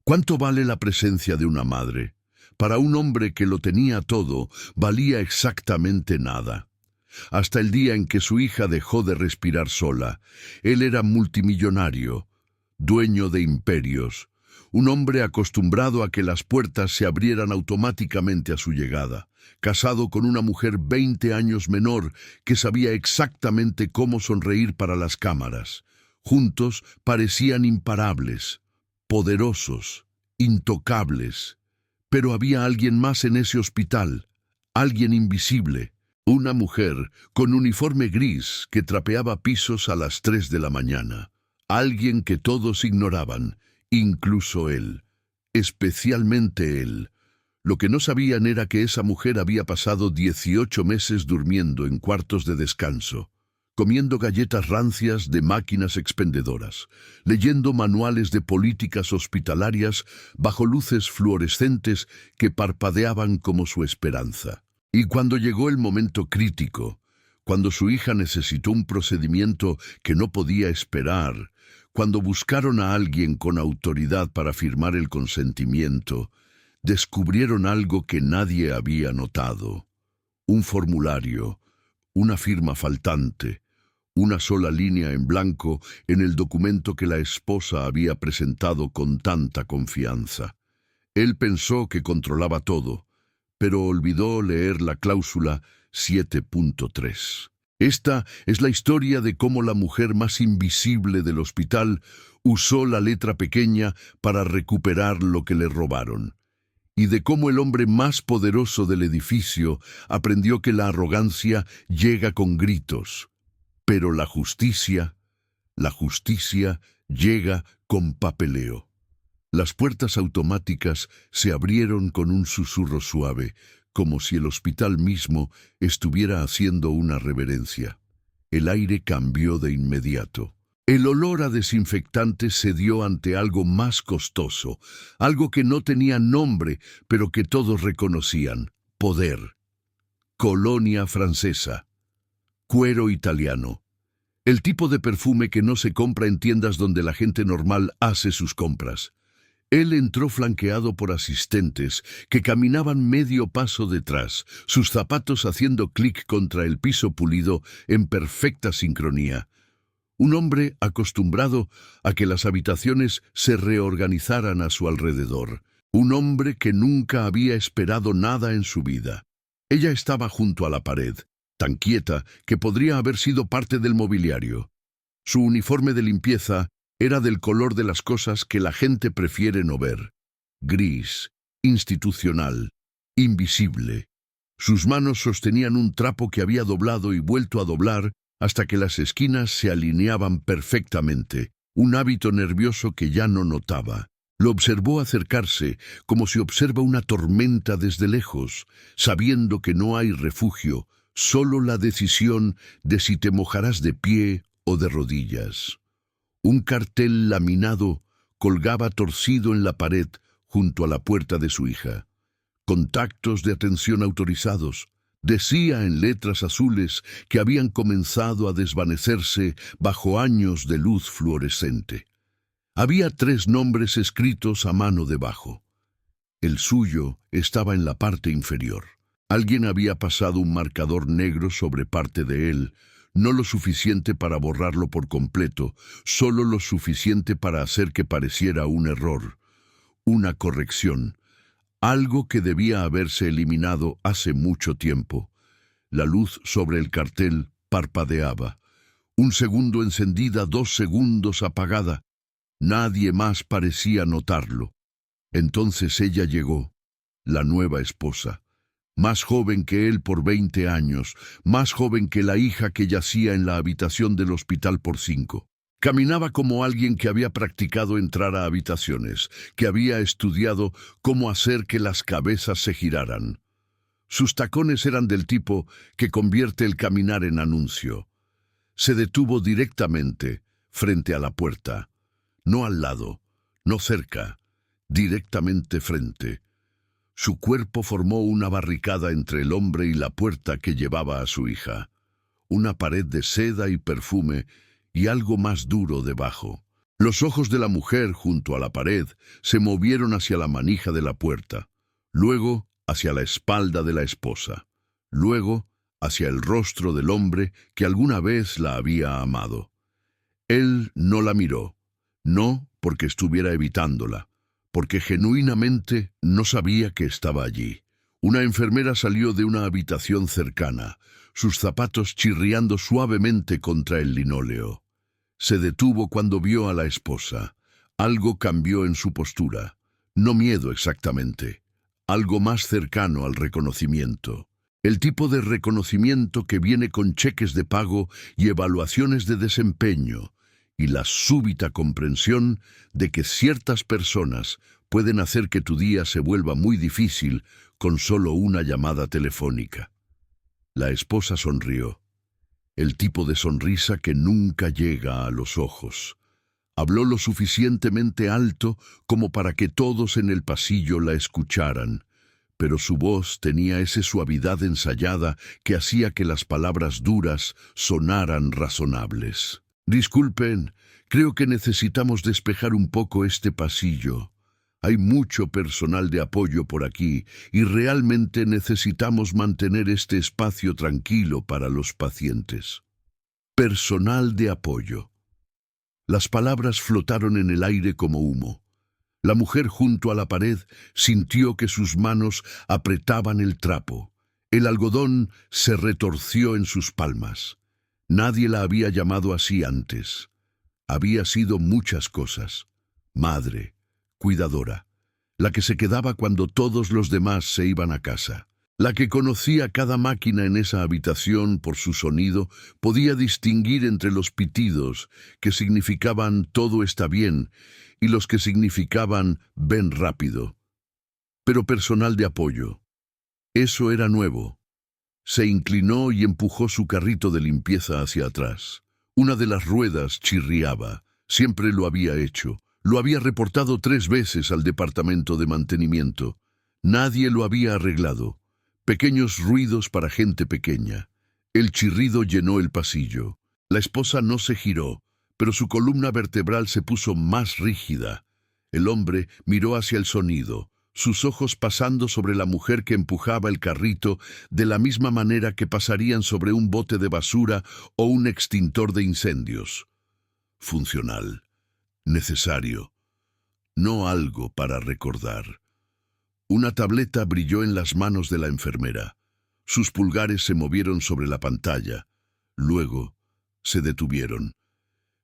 ¿Cuánto vale la presencia de una madre? Para un hombre que lo tenía todo, valía exactamente nada. Hasta el día en que su hija dejó de respirar sola. Él era multimillonario, dueño de imperios, un hombre acostumbrado a que las puertas se abrieran automáticamente a su llegada, casado con una mujer 20 años menor que sabía exactamente cómo sonreír para las cámaras. Juntos parecían imparables, poderosos, intocables. Pero había alguien más en ese hospital, alguien invisible, una mujer con uniforme gris que trapeaba pisos a las 3 de la mañana. Alguien que todos ignoraban, incluso él, especialmente él. Lo que no sabían era que esa mujer había pasado 18 meses durmiendo en cuartos de descanso, comiendo galletas rancias de máquinas expendedoras, leyendo manuales de políticas hospitalarias bajo luces fluorescentes que parpadeaban como su esperanza. Y cuando llegó el momento crítico, cuando su hija necesitó un procedimiento que no podía esperar, cuando buscaron a alguien con autoridad para firmar el consentimiento, descubrieron algo que nadie había notado. Un formulario, una firma faltante, una sola línea en blanco en el documento que la esposa había presentado con tanta confianza. Él pensó que controlaba todo, pero olvidó leer la cláusula 7.3. Esta es la historia de cómo la mujer más invisible del hospital usó la letra pequeña para recuperar lo que le robaron, y de cómo el hombre más poderoso del edificio aprendió que la arrogancia llega con gritos. Pero la justicia llega con papeleo. Las puertas automáticas se abrieron con un susurro suave, como si el hospital mismo estuviera haciendo una reverencia. El aire cambió de inmediato. El olor a desinfectante se dio ante algo más costoso, algo que no tenía nombre, pero que todos reconocían: poder. Colonia francesa. Cuero italiano. El tipo de perfume que no se compra en tiendas donde la gente normal hace sus compras. Él entró flanqueado por asistentes que caminaban medio paso detrás, sus zapatos haciendo clic contra el piso pulido en perfecta sincronía. Un hombre acostumbrado a que las habitaciones se reorganizaran a su alrededor. Un hombre que nunca había esperado nada en su vida. Ella estaba junto a la pared, tan quieta que podría haber sido parte del mobiliario. Su uniforme de limpieza era del color de las cosas que la gente prefiere no ver. Gris, institucional, invisible. Sus manos sostenían un trapo que había doblado y vuelto a doblar hasta que las esquinas se alineaban perfectamente, un hábito nervioso que ya no notaba. Lo observó acercarse, como si observa una tormenta desde lejos, sabiendo que no hay refugio, solo la decisión de si te mojarás de pie o de rodillas. Un cartel laminado colgaba torcido en la pared junto a la puerta de su hija. Contactos de atención autorizados. Decía en letras azules que habían comenzado a desvanecerse bajo años de luz fluorescente. Había 3 nombres escritos a mano debajo. El suyo estaba en la parte inferior. Alguien había pasado un marcador negro sobre parte de él, no lo suficiente para borrarlo por completo, solo lo suficiente para hacer que pareciera un error, una corrección, algo que debía haberse eliminado hace mucho tiempo. La luz sobre el cartel parpadeaba. 1 segundo encendida, 2 segundos apagada. Nadie más parecía notarlo. Entonces ella llegó, la nueva esposa. Más joven que él por 20 años, más joven que la hija que yacía en la habitación del hospital por 5. Caminaba como alguien que había practicado entrar a habitaciones, que había estudiado cómo hacer que las cabezas se giraran. Sus tacones eran del tipo que convierte el caminar en anuncio. Se detuvo directamente frente a la puerta, no al lado, no cerca, directamente frente. Su cuerpo formó una barricada entre el hombre y la puerta que llevaba a su hija. Una pared de seda y perfume y algo más duro debajo. Los ojos de la mujer junto a la pared se movieron hacia la manija de la puerta, luego hacia la espalda de la esposa, luego hacia el rostro del hombre que alguna vez la había amado. Él no la miró, no porque estuviera evitándola, porque genuinamente no sabía que estaba allí. Una enfermera salió de una habitación cercana, sus zapatos chirriando suavemente contra el linóleo. Se detuvo cuando vio a la esposa. Algo cambió en su postura. No miedo exactamente, algo más cercano al reconocimiento. El tipo de reconocimiento que viene con cheques de pago y evaluaciones de desempeño, y la súbita comprensión de que ciertas personas pueden hacer que tu día se vuelva muy difícil con solo una llamada telefónica. La esposa sonrió. El tipo de sonrisa que nunca llega a los ojos. Habló lo suficientemente alto como para que todos en el pasillo la escucharan, pero su voz tenía esa suavidad ensayada que hacía que las palabras duras sonaran razonables. Disculpen, creo que necesitamos despejar un poco este pasillo. Hay mucho personal de apoyo por aquí y realmente necesitamos mantener este espacio tranquilo para los pacientes. Personal de apoyo. Las palabras flotaron en el aire como humo. La mujer junto a la pared sintió que sus manos apretaban el trapo. El algodón se retorció en sus palmas. Nadie la había llamado así antes. Había sido muchas cosas. Madre, cuidadora, la que se quedaba cuando todos los demás se iban a casa, la que conocía cada máquina en esa habitación por su sonido, podía distinguir entre los pitidos que significaban todo está bien y los que significaban ven rápido. Pero personal de apoyo. Eso era nuevo. Se inclinó y empujó su carrito de limpieza hacia atrás. Una de las ruedas chirriaba. Siempre lo había hecho. Lo había reportado 3 veces al departamento de mantenimiento. Nadie lo había arreglado. Pequeños ruidos para gente pequeña. El chirrido llenó el pasillo. La esposa no se giró, pero su columna vertebral se puso más rígida. El hombre miró hacia el sonido, sus ojos pasando sobre la mujer que empujaba el carrito de la misma manera que pasarían sobre un bote de basura o un extintor de incendios. Funcional. Necesario. No algo para recordar. Una tableta brilló en las manos de la enfermera. Sus pulgares se movieron sobre la pantalla. Luego se detuvieron.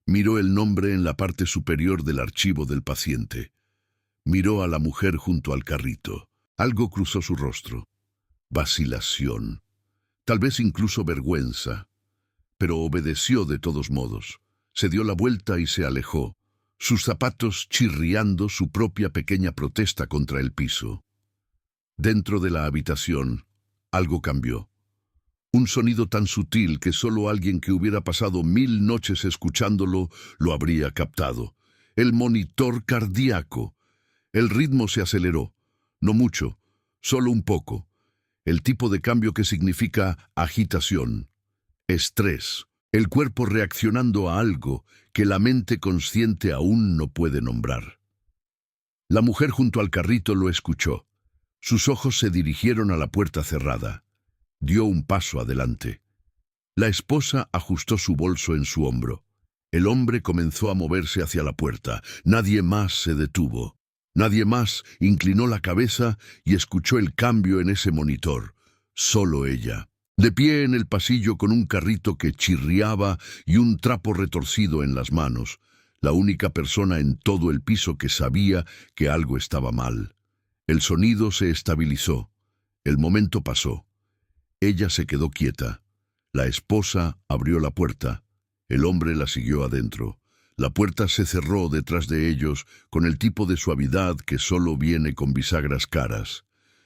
Miró el nombre en la parte superior del archivo del paciente. Miró a la mujer junto al carrito. Algo cruzó su rostro. Vacilación. Tal vez incluso vergüenza. Pero obedeció de todos modos. Se dio la vuelta y se alejó, sus zapatos chirriando su propia pequeña protesta contra el piso. Dentro de la habitación, algo cambió. Un sonido tan sutil que solo alguien que hubiera pasado 1000 noches escuchándolo lo habría captado. El monitor cardíaco. El ritmo se aceleró. No mucho, solo un poco. El tipo de cambio que significa agitación, estrés. El cuerpo reaccionando a algo que la mente consciente aún no puede nombrar. La mujer junto al carrito lo escuchó. Sus ojos se dirigieron a la puerta cerrada. Dio un paso adelante. La esposa ajustó su bolso en su hombro. El hombre comenzó a moverse hacia la puerta. Nadie más se detuvo. Nadie más inclinó la cabeza y escuchó el cambio en ese monitor. Solo ella. De pie en el pasillo con un carrito que chirriaba y un trapo retorcido en las manos, la única persona en todo el piso que sabía que algo estaba mal. El sonido se estabilizó. El momento pasó. Ella se quedó quieta. La esposa abrió la puerta. El hombre la siguió adentro. La puerta se cerró detrás de ellos con el tipo de suavidad que solo viene con bisagras caras.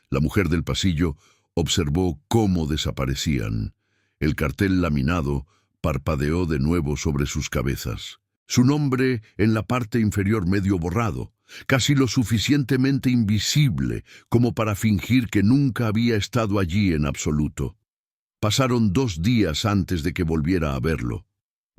La mujer del pasillo observó cómo desaparecían. El cartel laminado parpadeó de nuevo sobre sus cabezas. Su nombre en la parte inferior medio borrado, casi lo suficientemente invisible como para fingir que nunca había estado allí en absoluto. Pasaron 2 días antes de que volviera a verlo.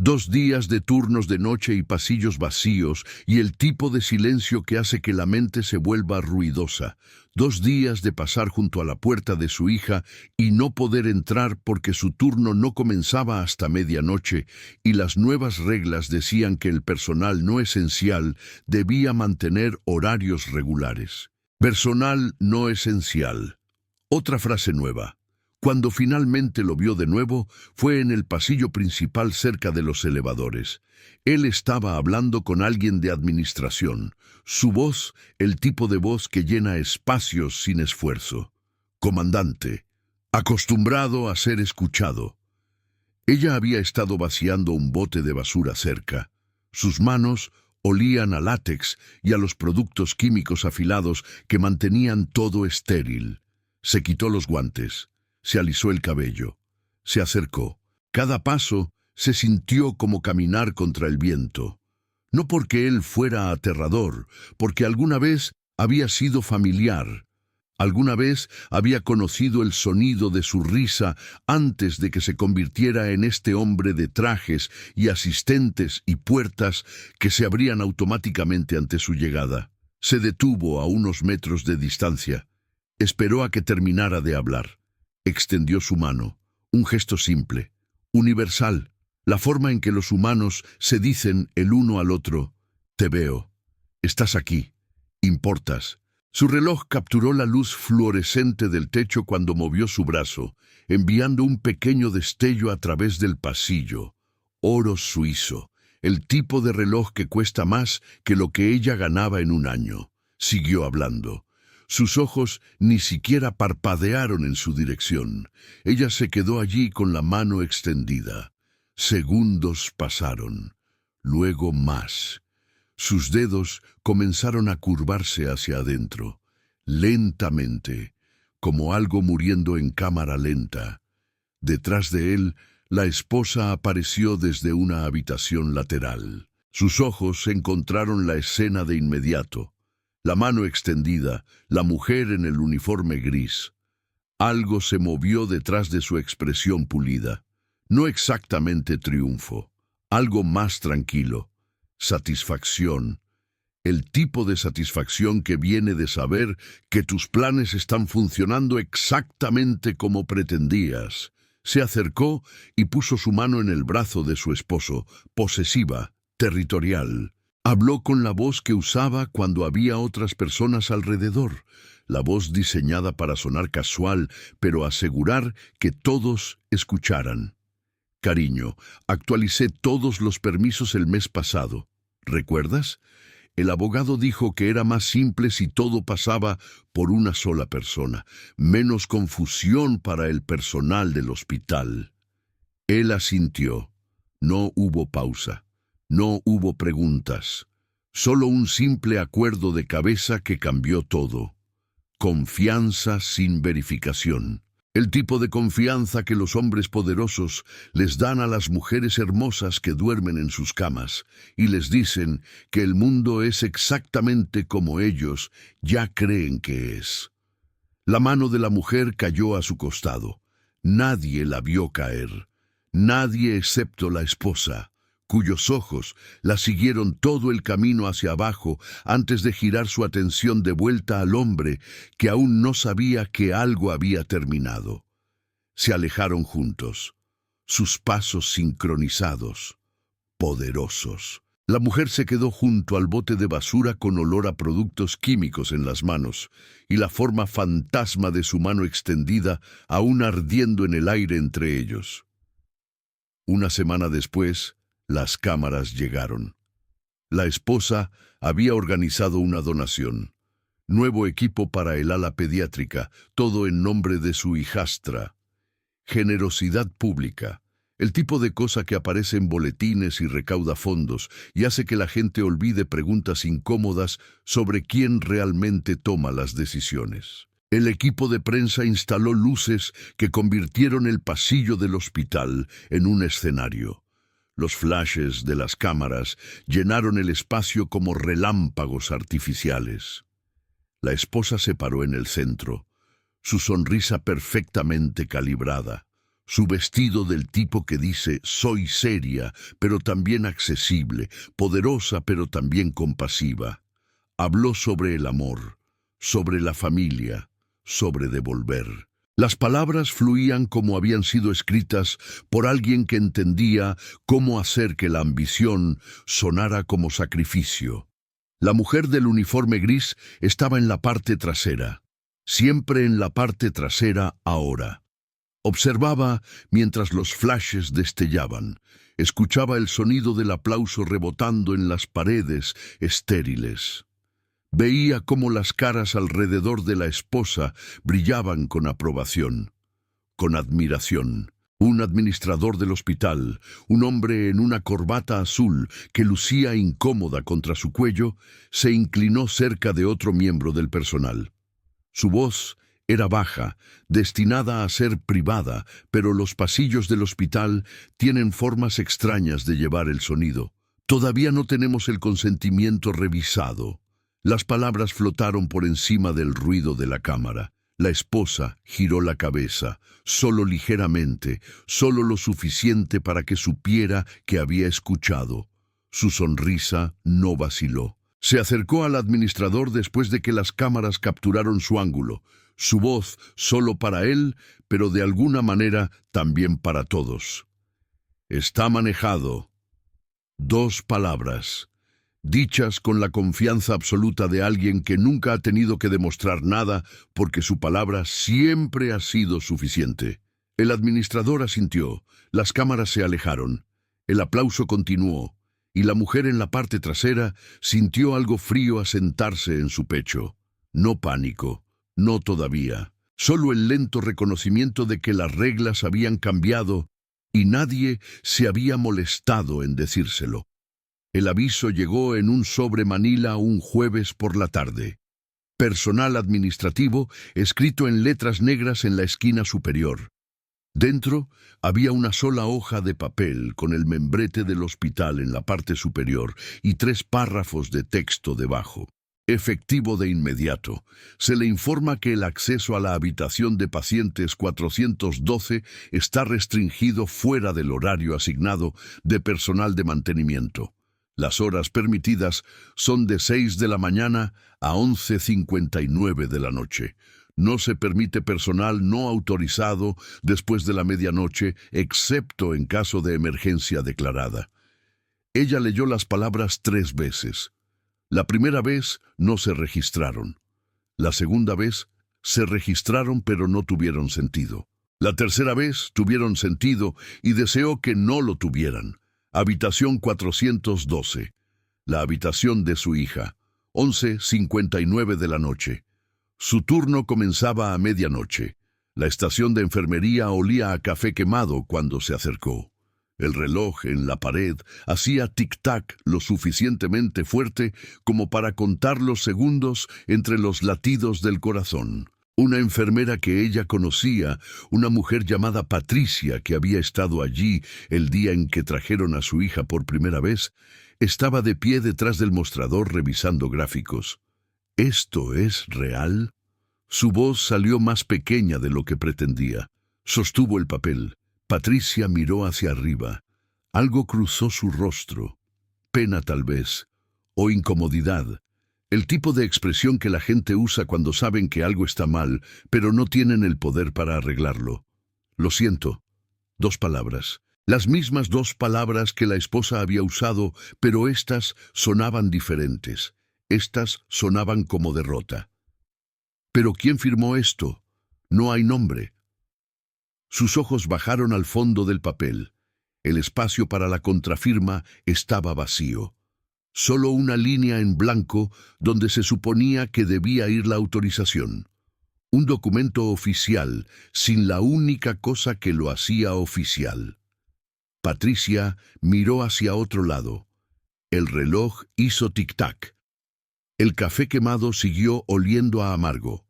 2 días de turnos de noche y pasillos vacíos y el tipo de silencio que hace que la mente se vuelva ruidosa. 2 días de pasar junto a la puerta de su hija y no poder entrar porque su turno no comenzaba hasta medianoche y las nuevas reglas decían que el personal no esencial debía mantener horarios regulares. Personal no esencial. Otra frase nueva. Cuando finalmente lo vio de nuevo, fue en el pasillo principal cerca de los elevadores. Él estaba hablando con alguien de administración. Su voz, el tipo de voz que llena espacios sin esfuerzo. Comandante, acostumbrado a ser escuchado. Ella había estado vaciando un bote de basura cerca. Sus manos olían a látex y a los productos químicos afilados que mantenían todo estéril. Se quitó los guantes. Se alisó el cabello. Se acercó. Cada paso se sintió como caminar contra el viento. No porque él fuera aterrador, porque alguna vez había sido familiar. Alguna vez había conocido el sonido de su risa antes de que se convirtiera en este hombre de trajes y asistentes y puertas que se abrían automáticamente ante su llegada. Se detuvo a unos metros de distancia. Esperó a que terminara de hablar. Extendió su mano, un gesto simple, universal, la forma en que los humanos se dicen el uno al otro: te veo, estás aquí, importas. Su reloj capturó la luz fluorescente del techo cuando movió su brazo, enviando un pequeño destello a través del pasillo. Oro suizo, el tipo de reloj que cuesta más que lo que ella ganaba en un año. Siguió hablando. Sus ojos ni siquiera parpadearon en su dirección. Ella se quedó allí con la mano extendida. Segundos pasaron, luego más. Sus dedos comenzaron a curvarse hacia adentro, lentamente, como algo muriendo en cámara lenta. Detrás de él, la esposa apareció desde una habitación lateral. Sus ojos encontraron la escena de inmediato. La mano extendida, la mujer en el uniforme gris. Algo se movió detrás de su expresión pulida. No exactamente triunfo, algo más tranquilo. Satisfacción. El tipo de satisfacción que viene de saber que tus planes están funcionando exactamente como pretendías. Se acercó y puso su mano en el brazo de su esposo, posesiva, territorial. Habló con la voz que usaba cuando había otras personas alrededor, la voz diseñada para sonar casual, pero asegurar que todos escucharan. Cariño, actualicé todos los permisos el mes pasado. ¿Recuerdas? El abogado dijo que era más simple si todo pasaba por una sola persona, menos confusión para el personal del hospital. Él asintió. No hubo pausa. No hubo preguntas, solo un simple acuerdo de cabeza que cambió todo. Confianza sin verificación. El tipo de confianza que los hombres poderosos les dan a las mujeres hermosas que duermen en sus camas y les dicen que el mundo es exactamente como ellos ya creen que es. La mano de la mujer cayó a su costado. Nadie la vio caer. Nadie excepto la esposa, cuyos ojos la siguieron todo el camino hacia abajo antes de girar su atención de vuelta al hombre que aún no sabía que algo había terminado. Se alejaron juntos, sus pasos sincronizados, poderosos. La mujer se quedó junto al bote de basura con olor a productos químicos en las manos y la forma fantasma de su mano extendida aún ardiendo en el aire entre ellos. Una semana después, las cámaras llegaron. La esposa había organizado una donación. Nuevo equipo para el ala pediátrica, todo en nombre de su hijastra. Generosidad pública, el tipo de cosa que aparece en boletines y recauda fondos y hace que la gente olvide preguntas incómodas sobre quién realmente toma las decisiones. El equipo de prensa instaló luces que convirtieron el pasillo del hospital en un escenario. Los flashes de las cámaras llenaron el espacio como relámpagos artificiales. La esposa se paró en el centro, su sonrisa perfectamente calibrada, Su vestido del tipo que dice, soy seria, pero también accesible, poderosa, pero también compasiva. Habló sobre el amor, sobre la familia, sobre devolver. Las palabras fluían como habían sido escritas por alguien que entendía cómo hacer que la ambición sonara como sacrificio. La mujer del uniforme gris estaba en la parte trasera, siempre en la parte trasera ahora. Observaba mientras los flashes destellaban. Escuchaba el sonido del aplauso rebotando en las paredes estériles. Veía cómo las caras alrededor de la esposa brillaban con aprobación, con admiración. Un administrador del hospital, un hombre en una corbata azul que lucía incómoda contra su cuello, se inclinó cerca de otro miembro del personal. Su voz era baja, destinada a ser privada, pero los pasillos del hospital tienen formas extrañas de llevar el sonido. Todavía no tenemos el consentimiento revisado. Las palabras flotaron por encima del ruido de la cámara. La esposa giró la cabeza, solo ligeramente, solo lo suficiente para que supiera que había escuchado. Su sonrisa no vaciló. Se acercó al administrador después de que las cámaras capturaron su ángulo. Su voz solo para él, pero de alguna manera también para todos. Está manejado. 2 palabras, dichas con la confianza absoluta de alguien que nunca ha tenido que demostrar nada porque su palabra siempre ha sido suficiente. El administrador asintió, las cámaras se alejaron, el aplauso continuó, y la mujer en la parte trasera sintió algo frío asentarse en su pecho. No pánico, no todavía, solo el lento reconocimiento de que las reglas habían cambiado y nadie se había molestado en decírselo. El aviso llegó en un sobre Manila un jueves por la tarde. Personal administrativo, escrito en letras negras en la esquina superior. Dentro había una sola hoja de papel con el membrete del hospital en la parte superior y 3 párrafos de texto debajo. Efectivo de inmediato. Se le informa que el acceso a la habitación de pacientes 412 está restringido fuera del horario asignado de personal de mantenimiento. Las horas permitidas son de 6 de la mañana a 11:59 de la noche. No se permite personal no autorizado después de la medianoche, excepto en caso de emergencia declarada. Ella leyó las palabras 3 veces. La primera vez no se registraron. La segunda vez se registraron pero no tuvieron sentido. La tercera vez tuvieron sentido y deseó que no lo tuvieran. Habitación 412. La habitación de su hija. 11:59 de la noche. Su turno comenzaba a medianoche. La estación de enfermería olía a café quemado cuando se acercó. El reloj en la pared hacía tic-tac lo suficientemente fuerte como para contar los segundos entre los latidos del corazón. Una enfermera que ella conocía, una mujer llamada Patricia que había estado allí el día en que trajeron a su hija por primera vez, estaba de pie detrás del mostrador revisando gráficos. ¿Esto es real? Su voz salió más pequeña de lo que pretendía. Sostuvo el papel. Patricia miró hacia arriba. Algo cruzó su rostro. Pena tal vez, o incomodidad. El tipo de expresión que la gente usa cuando saben que algo está mal, pero no tienen el poder para arreglarlo. Lo siento. 2 palabras. Las mismas 2 palabras que la esposa había usado, pero estas sonaban diferentes. Estas sonaban como derrota. ¿Pero quién firmó esto? No hay nombre. Sus ojos bajaron al fondo del papel. El espacio para la contrafirma estaba vacío. Solo una línea en blanco donde se suponía que debía ir la autorización. Un documento oficial, sin la única cosa que lo hacía oficial. Patricia miró hacia otro lado. El reloj hizo tic-tac. El café quemado siguió oliendo a amargo.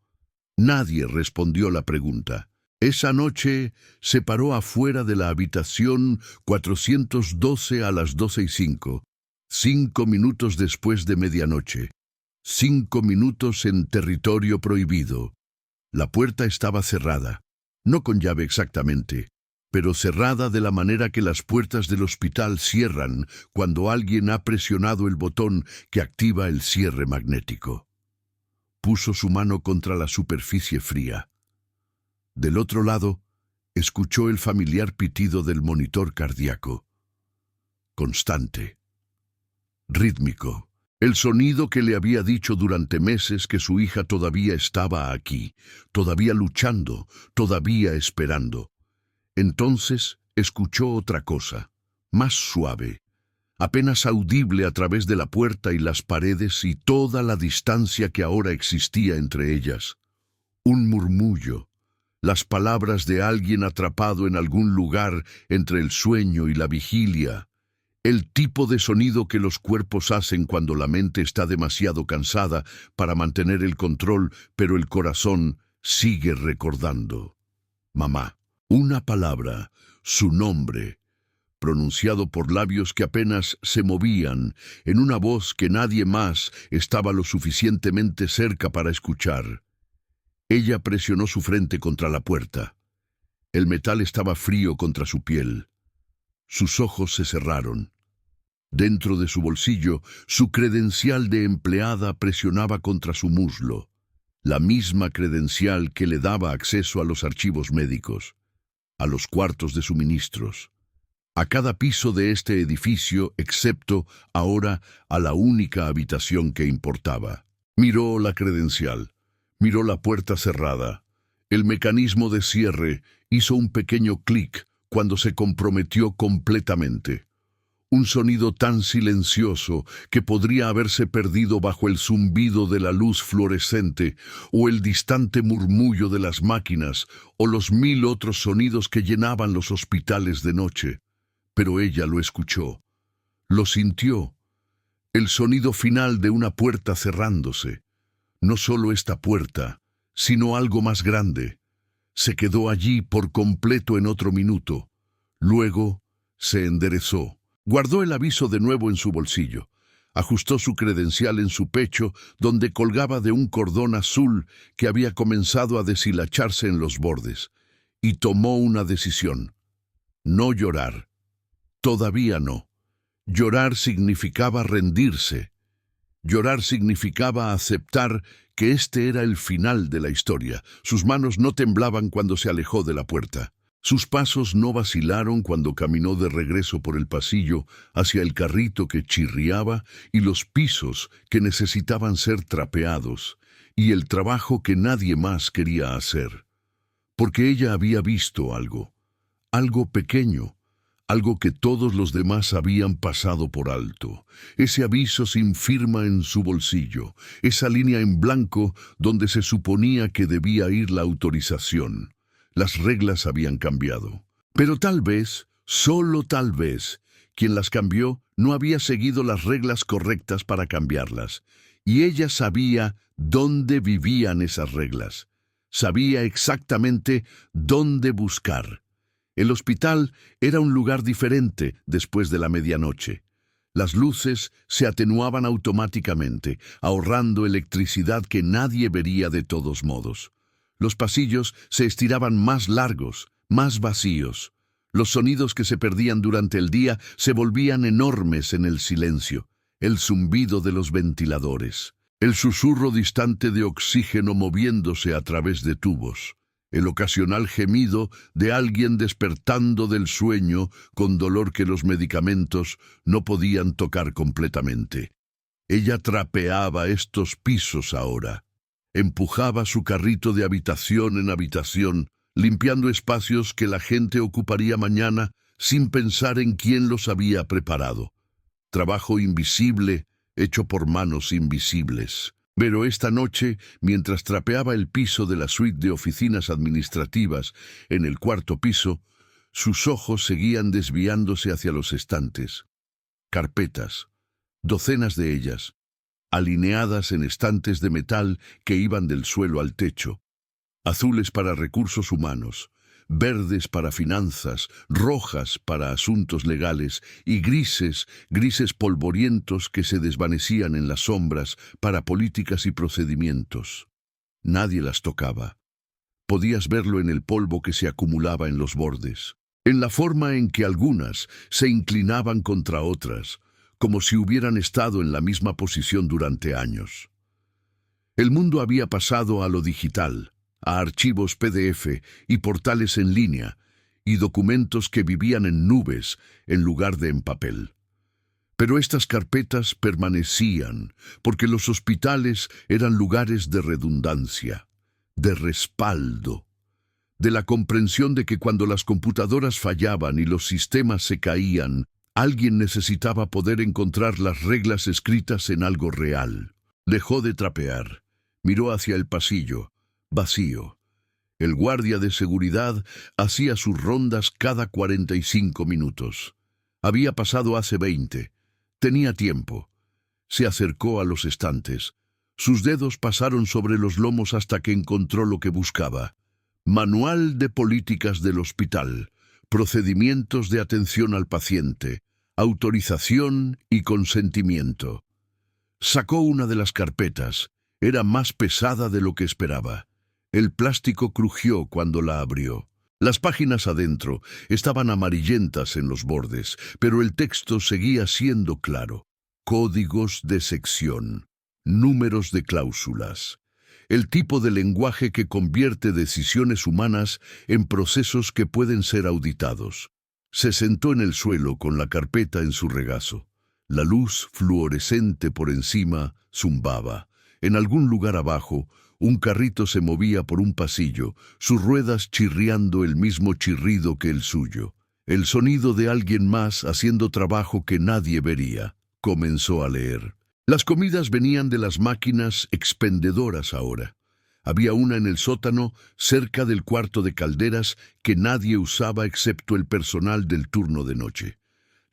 Nadie respondió la pregunta. Esa noche se paró afuera de la habitación 412 a las 12:05, 5 minutos después de medianoche. 5 minutos en territorio prohibido. La puerta estaba cerrada, no con llave exactamente, pero cerrada de la manera que las puertas del hospital cierran cuando alguien ha presionado el botón que activa el cierre magnético. Puso su mano contra la superficie fría. Del otro lado, escuchó el familiar pitido del monitor cardíaco. Constante, rítmico, el sonido que le había dicho durante meses que su hija todavía estaba aquí, todavía luchando, todavía esperando. Entonces escuchó otra cosa, más suave, apenas audible a través de la puerta y las paredes y toda la distancia que ahora existía entre ellas. Un murmullo, las palabras de alguien atrapado en algún lugar entre el sueño y la vigilia. El tipo de sonido que los cuerpos hacen cuando la mente está demasiado cansada para mantener el control, pero el corazón sigue recordando. Mamá. Una palabra, su nombre, pronunciado por labios que apenas se movían, en una voz que nadie más estaba lo suficientemente cerca para escuchar. Ella presionó su frente contra la puerta. El metal estaba frío contra su piel. Sus ojos se cerraron. Dentro de su bolsillo, su credencial de empleada presionaba contra su muslo, la misma credencial que le daba acceso a los archivos médicos, a los cuartos de suministros, a cada piso de este edificio, excepto, ahora, a la única habitación que importaba. Miró la credencial, miró la puerta cerrada. El mecanismo de cierre hizo un pequeño clic cuando se comprometió completamente. Un sonido tan silencioso que podría haberse perdido bajo el zumbido de la luz fluorescente o el distante murmullo de las máquinas o los 1000 otros sonidos que llenaban los hospitales de noche. Pero ella lo escuchó, lo sintió, el sonido final de una puerta cerrándose. No solo esta puerta, sino algo más grande. Se quedó allí por completo en otro minuto. Luego se enderezó. Guardó el aviso de nuevo en su bolsillo. Ajustó su credencial en su pecho, donde colgaba de un cordón azul que había comenzado a deshilacharse en los bordes, y tomó una decisión. No llorar. Todavía no. Llorar significaba rendirse. Llorar significaba aceptar que este era el final de la historia. Sus manos no temblaban cuando se alejó de la puerta. Sus pasos no vacilaron cuando caminó de regreso por el pasillo hacia el carrito que chirriaba y los pisos que necesitaban ser trapeados y el trabajo que nadie más quería hacer. Porque ella había visto algo pequeño, algo que todos los demás habían pasado por alto. Ese aviso sin firma en su bolsillo, esa línea en blanco donde se suponía que debía ir la autorización. Las reglas habían cambiado. Pero tal vez, solo tal vez, quien las cambió no había seguido las reglas correctas para cambiarlas. Y ella sabía dónde vivían esas reglas. Sabía exactamente dónde buscar. El hospital era un lugar diferente después de la medianoche. Las luces se atenuaban automáticamente, ahorrando electricidad que nadie vería de todos modos. Los pasillos se estiraban más largos, más vacíos. Los sonidos que se perdían durante el día se volvían enormes en el silencio. El zumbido de los ventiladores, el susurro distante de oxígeno moviéndose a través de tubos, el ocasional gemido de alguien despertando del sueño con dolor que los medicamentos no podían tocar completamente. Ella trapeaba estos pisos ahora. Empujaba su carrito de habitación en habitación, limpiando espacios que la gente ocuparía mañana sin pensar en quién los había preparado. Trabajo invisible, hecho por manos invisibles. Pero esta noche, mientras trapeaba el piso de la suite de oficinas administrativas en el 4º piso, sus ojos seguían desviándose hacia los estantes. Carpetas, docenas de ellas, alineadas en estantes de metal que iban del suelo al techo. Azules para recursos humanos, verdes para finanzas, rojas para asuntos legales y grises polvorientos que se desvanecían en las sombras para políticas y procedimientos. Nadie las tocaba. Podías verlo en el polvo que se acumulaba en los bordes. en la forma en que algunas se inclinaban contra otras, como si hubieran estado en la misma posición durante años. El mundo había pasado a lo digital, a archivos PDF y portales en línea, y documentos que vivían en nubes en lugar de en papel. Pero estas carpetas permanecían, porque los hospitales eran lugares de redundancia, de respaldo, de la comprensión de que cuando las computadoras fallaban y los sistemas se caían, alguien necesitaba poder encontrar las reglas escritas en algo real. Dejó de trapear, miró hacia el pasillo, vacío. El guardia de seguridad hacía sus rondas cada 45 minutos. Había pasado hace 20. Tenía tiempo. Se acercó a los estantes. Sus dedos pasaron sobre los lomos hasta que encontró lo que buscaba. Manual de políticas del hospital, procedimientos de atención al paciente, autorización y consentimiento. Sacó una de las carpetas. Era más pesada de lo que esperaba. El plástico crujió cuando la abrió. Las páginas adentro estaban amarillentas en los bordes, pero el texto seguía siendo claro. Códigos de sección, números de cláusulas. El tipo de lenguaje que convierte decisiones humanas en procesos que pueden ser auditados. Se sentó en el suelo con la carpeta en su regazo. La luz fluorescente por encima zumbaba. En algún lugar abajo, un carrito se movía por un pasillo, sus ruedas chirriando el mismo chirrido que el suyo. El sonido de alguien más haciendo trabajo que nadie vería. Comenzó a leer. Las comidas venían de las máquinas expendedoras ahora. Había una en el sótano, cerca del cuarto de calderas, que nadie usaba excepto el personal del turno de noche.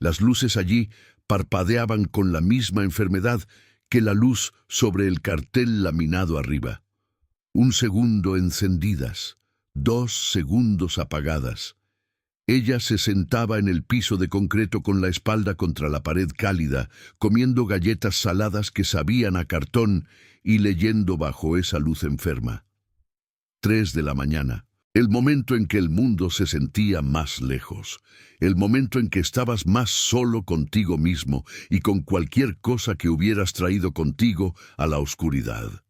Las luces allí parpadeaban con la misma enfermedad que la luz sobre el cartel laminado arriba. 1 segundo encendidas, 2 segundos apagadas. Ella se sentaba en el piso de concreto con la espalda contra la pared cálida, comiendo galletas saladas que sabían a cartón y leyendo bajo esa luz enferma. 3 de la mañana. El momento en que el mundo se sentía más lejos, el momento en que estabas más solo contigo mismo y con cualquier cosa que hubieras traído contigo a la oscuridad.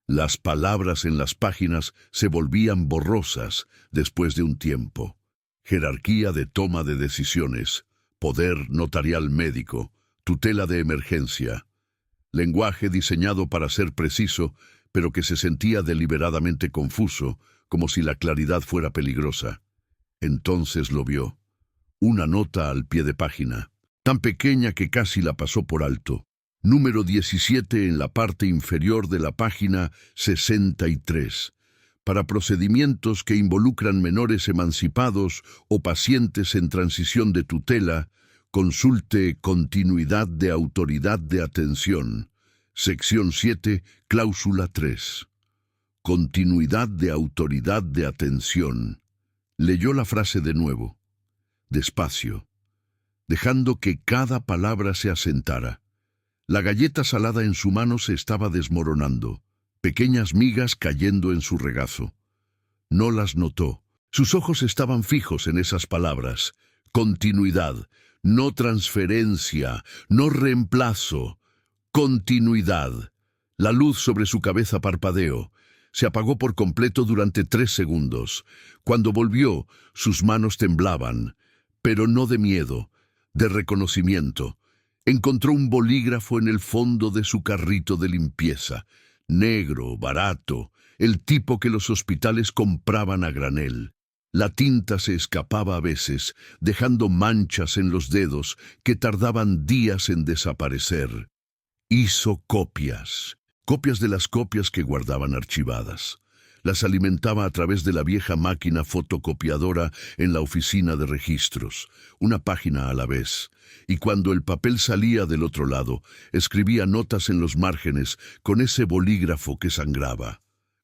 Las palabras en las páginas se volvían borrosas después de un tiempo. Jerarquía de toma de decisiones, poder notarial médico, tutela de emergencia. Lenguaje diseñado para ser preciso, pero que se sentía deliberadamente confuso, como si la claridad fuera peligrosa. Entonces lo vio. Una nota al pie de página, tan pequeña que casi la pasó por alto. Número 17 en la parte inferior de la página 63. Para procedimientos que involucran menores emancipados o pacientes en transición de tutela, consulte Continuidad de Autoridad de Atención. Sección 7, cláusula 3. Continuidad de autoridad de atención. Leyó la frase de nuevo, despacio, dejando que cada palabra se asentara. La galleta salada en su mano se estaba desmoronando, pequeñas migas cayendo en su regazo. No las notó. Sus ojos estaban fijos en esas palabras. Continuidad, no transferencia, no reemplazo. Continuidad. La luz sobre su cabeza parpadeó. Se apagó por completo durante 3 segundos. Cuando volvió, sus manos temblaban, pero no de miedo, de reconocimiento. Encontró un bolígrafo en el fondo de su carrito de limpieza, negro, barato, el tipo que los hospitales compraban a granel. La tinta se escapaba a veces, dejando manchas en los dedos que tardaban días en desaparecer. Hizo copias. Copias de las copias que guardaban archivadas. Las alimentaba a través de la vieja máquina fotocopiadora en la oficina de registros, una página a la vez, y cuando el papel salía del otro lado, escribía notas en los márgenes con ese bolígrafo que sangraba.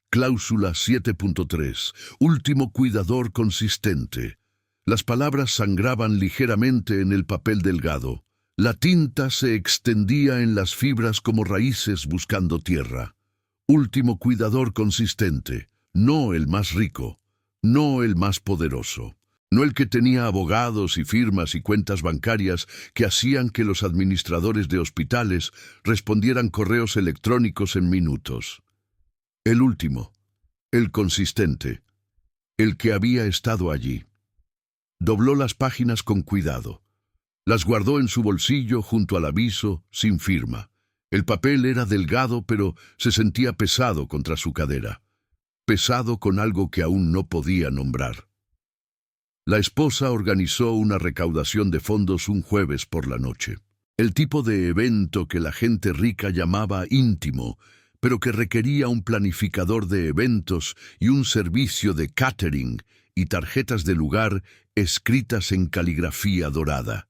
Cláusula 7.3. Último cuidador consistente. Las palabras sangraban ligeramente en el papel delgado. La tinta se extendía en las fibras como raíces buscando tierra. Último cuidador consistente, no el más rico, no el más poderoso. no el que tenía abogados y firmas y cuentas bancarias que hacían que los administradores de hospitales respondieran correos electrónicos en minutos. El último, el consistente, el que había estado allí. Dobló las páginas con cuidado. Las guardó en su bolsillo junto al aviso, sin firma. El papel era delgado, pero se sentía pesado contra su cadera. Pesado con algo que aún no podía nombrar. La esposa organizó una recaudación de fondos un jueves por la noche. El tipo de evento que la gente rica llamaba íntimo, pero que requería un planificador de eventos y un servicio de catering y tarjetas de lugar escritas en caligrafía dorada.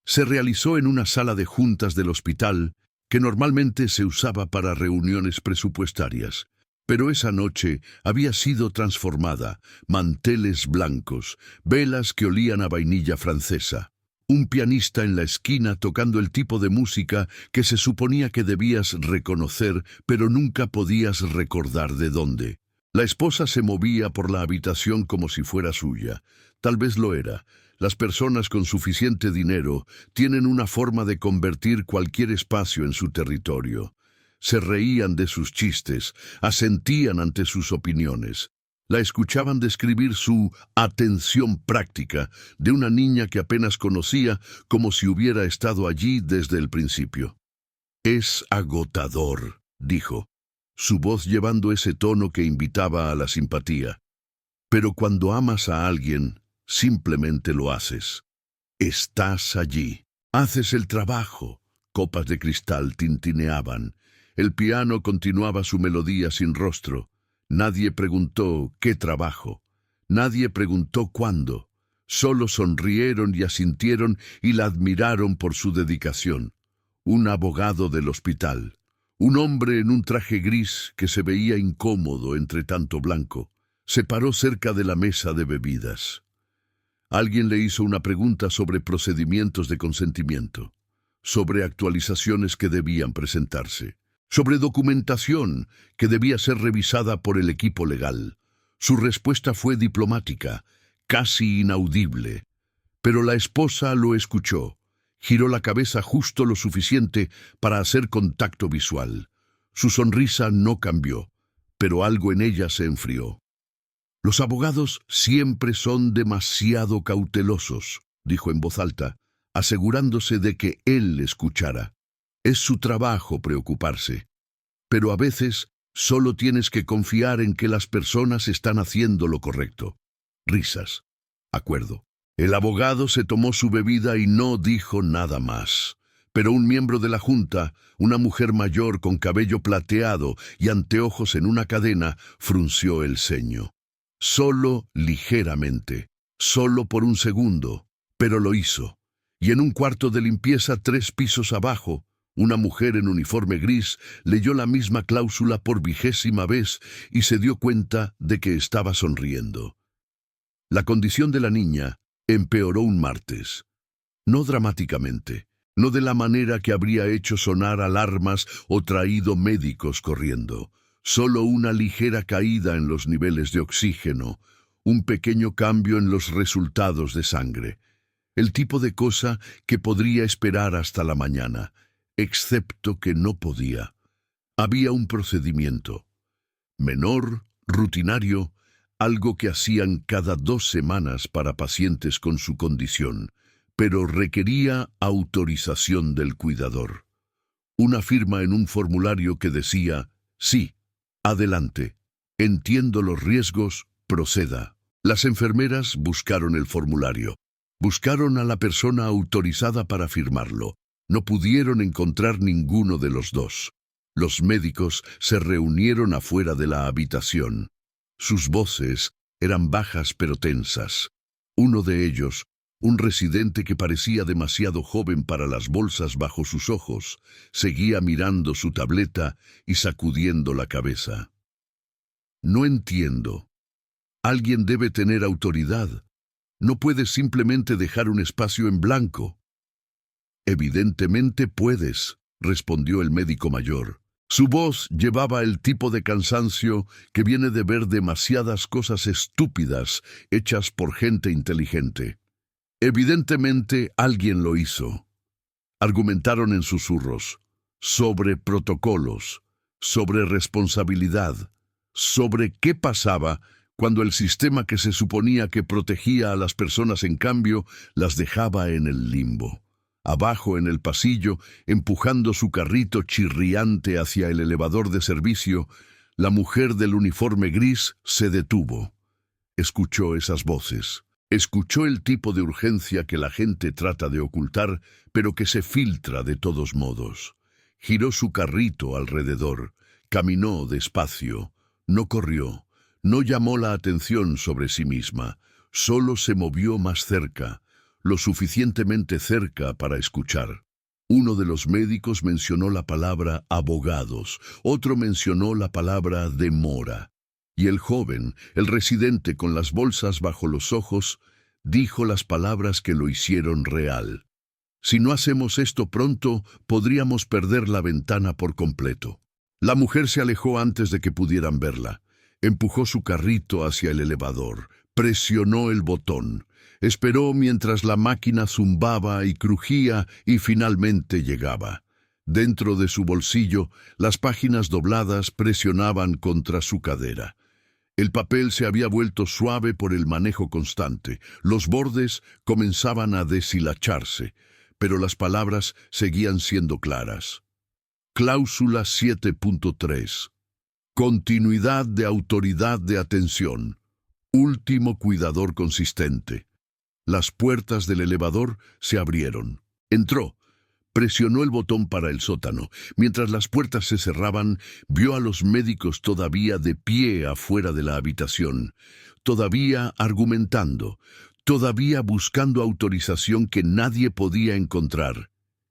Se realizó en una sala de juntas del hospital que normalmente se usaba para reuniones presupuestarias. Pero esa noche había sido transformada, manteles blancos, velas que olían a vainilla francesa, un pianista en la esquina tocando el tipo de música que se suponía que debías reconocer, pero nunca podías recordar de dónde. La esposa se movía por la habitación como si fuera suya. Tal vez lo era. Las personas con suficiente dinero tienen una forma de convertir cualquier espacio en su territorio. Se reían de sus chistes, asentían ante sus opiniones. La escuchaban describir su atención práctica de una niña que apenas conocía como si hubiera estado allí desde el principio. «Es agotador», dijo, su voz llevando ese tono que invitaba a la simpatía. «Pero cuando amas a alguien, simplemente lo haces. Estás allí. Haces el trabajo». Copas de cristal tintineaban. El piano continuaba su melodía sin rostro. Nadie preguntó qué trabajo. Nadie preguntó cuándo. Solo sonrieron y asintieron y la admiraron por su dedicación. Un abogado del hospital. Un hombre en un traje gris que se veía incómodo entre tanto blanco. Se paró cerca de la mesa de bebidas. Alguien le hizo una pregunta sobre procedimientos de consentimiento, sobre actualizaciones que debían presentarse, sobre documentación que debía ser revisada por el equipo legal. Su respuesta fue diplomática, casi inaudible. Pero la esposa lo escuchó. Giró la cabeza justo lo suficiente para hacer contacto visual. Su sonrisa no cambió, pero algo en ella se enfrió. «Los abogados siempre son demasiado cautelosos», dijo en voz alta, asegurándose de que él escuchara. «Es su trabajo preocuparse. Pero a veces solo tienes que confiar en que las personas están haciendo lo correcto». Risas. Acuerdo. El abogado se tomó su bebida y no dijo nada más. Pero un miembro de la junta, una mujer mayor con cabello plateado y anteojos en una cadena, frunció el ceño. Solo ligeramente, solo por un segundo, pero lo hizo. Y en un cuarto de limpieza 3 pisos abajo, una mujer en uniforme gris leyó la misma cláusula por 20ª vez y se dio cuenta de que estaba sonriendo. La condición de la niña empeoró un martes. No dramáticamente, no de la manera que habría hecho sonar alarmas o traído médicos corriendo. Solo una ligera caída en los niveles de oxígeno, un pequeño cambio en los resultados de sangre. El tipo de cosa que podría esperar hasta la mañana, excepto que no podía. Había un procedimiento. Menor, rutinario, algo que hacían cada 2 semanas para pacientes con su condición, pero requería autorización del cuidador. Una firma en un formulario que decía, «Sí, adelante, entiendo los riesgos, proceda». Las enfermeras buscaron el formulario. Buscaron a la persona autorizada para firmarlo. No pudieron encontrar ninguno de los dos. Los médicos se reunieron afuera de la habitación. Sus voces eran bajas pero tensas. Uno de ellos, un residente que parecía demasiado joven para las bolsas bajo sus ojos, seguía mirando su tableta y sacudiendo la cabeza. «No entiendo. Alguien debe tener autoridad. No puedes simplemente dejar un espacio en blanco». «Evidentemente puedes», respondió el médico mayor. Su voz llevaba el tipo de cansancio que viene de ver demasiadas cosas estúpidas hechas por gente inteligente. Evidentemente alguien lo hizo. Argumentaron en susurros, sobre protocolos, sobre responsabilidad, sobre qué pasaba cuando el sistema que se suponía que protegía a las personas en cambio las dejaba en el limbo. Abajo en el pasillo, empujando su carrito chirriante hacia el elevador de servicio, la mujer del uniforme gris se detuvo. Escuchó esas voces. Escuchó el tipo de urgencia que la gente trata de ocultar, pero que se filtra de todos modos. Giró su carrito alrededor, caminó despacio, no corrió, no llamó la atención sobre sí misma, solo se movió más cerca, lo suficientemente cerca para escuchar. Uno de los médicos mencionó la palabra abogados, otro mencionó la palabra demora. Y el joven, el residente con las bolsas bajo los ojos, dijo las palabras que lo hicieron real. Si no hacemos esto pronto, podríamos perder la ventana por completo. La mujer se alejó antes de que pudieran verla. Empujó su carrito hacia el elevador, presionó el botón, esperó mientras la máquina zumbaba y crujía y finalmente llegaba. Dentro de su bolsillo, las páginas dobladas presionaban contra su cadera. El papel se había vuelto suave por el manejo constante. Los bordes comenzaban a deshilacharse, pero las palabras seguían siendo claras. Cláusula 7.3. Continuidad de autoridad de atención. Último cuidador consistente. Las puertas del elevador se abrieron. Entró. Presionó el botón para el sótano. Mientras las puertas se cerraban, vio a los médicos todavía de pie afuera de la habitación, todavía argumentando, todavía buscando autorización que nadie podía encontrar.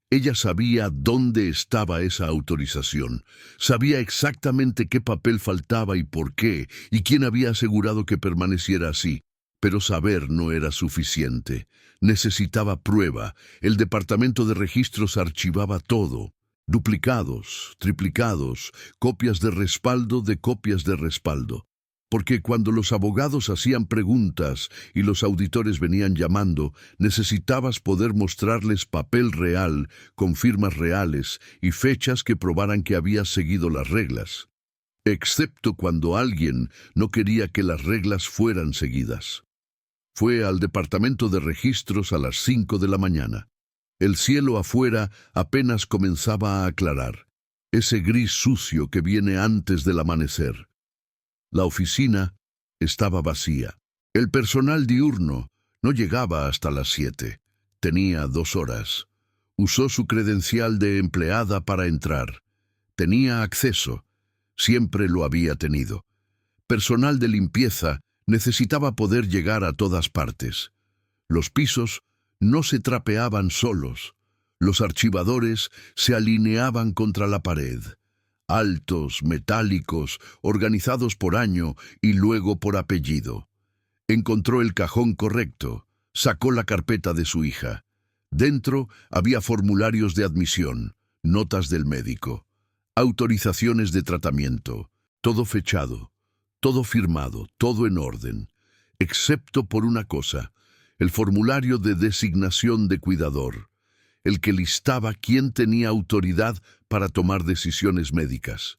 Ella sabía dónde estaba esa autorización, sabía exactamente qué papel faltaba y por qué, y quién había asegurado que permaneciera así. Pero saber no era suficiente. Necesitaba prueba. El departamento de registros archivaba todo. Duplicados, triplicados, copias de respaldo de copias de respaldo. Porque cuando los abogados hacían preguntas y los auditores venían llamando, necesitabas poder mostrarles papel real, con firmas reales y fechas que probaran que habías seguido las reglas. Excepto cuando alguien no quería que las reglas fueran seguidas. Fue al departamento de registros a las 5 de la mañana. El cielo afuera apenas comenzaba a aclarar, ese gris sucio que viene antes del amanecer. La oficina estaba vacía. El personal diurno no llegaba hasta las 7. Tenía 2 horas. Usó su credencial de empleada para entrar. Tenía acceso. Siempre lo había tenido. Personal de limpieza necesitaba poder llegar a todas partes. Los pisos no se trapeaban solos. Los archivadores se alineaban contra la pared. Altos, metálicos, organizados por año y luego por apellido. Encontró el cajón correcto. Sacó la carpeta de su hija. Dentro había formularios de admisión, notas del médico, autorizaciones de tratamiento, todo fechado. Todo firmado, todo en orden, excepto por una cosa, el formulario de designación de cuidador, el que listaba quién tenía autoridad para tomar decisiones médicas,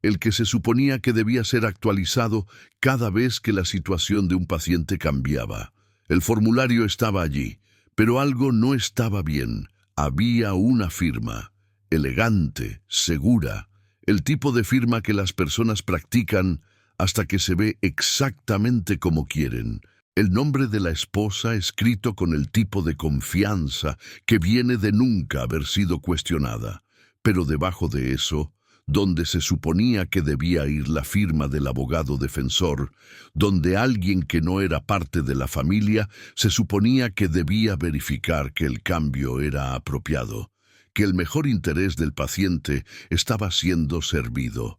el que se suponía que debía ser actualizado cada vez que la situación de un paciente cambiaba. El formulario estaba allí, pero algo no estaba bien. Había una firma, elegante, segura, el tipo de firma que las personas practican hasta que se ve exactamente como quieren. El nombre de la esposa escrito con el tipo de confianza que viene de nunca haber sido cuestionada. Pero debajo de eso, donde se suponía que debía ir la firma del abogado defensor, donde alguien que no era parte de la familia se suponía que debía verificar que el cambio era apropiado, que el mejor interés del paciente estaba siendo servido.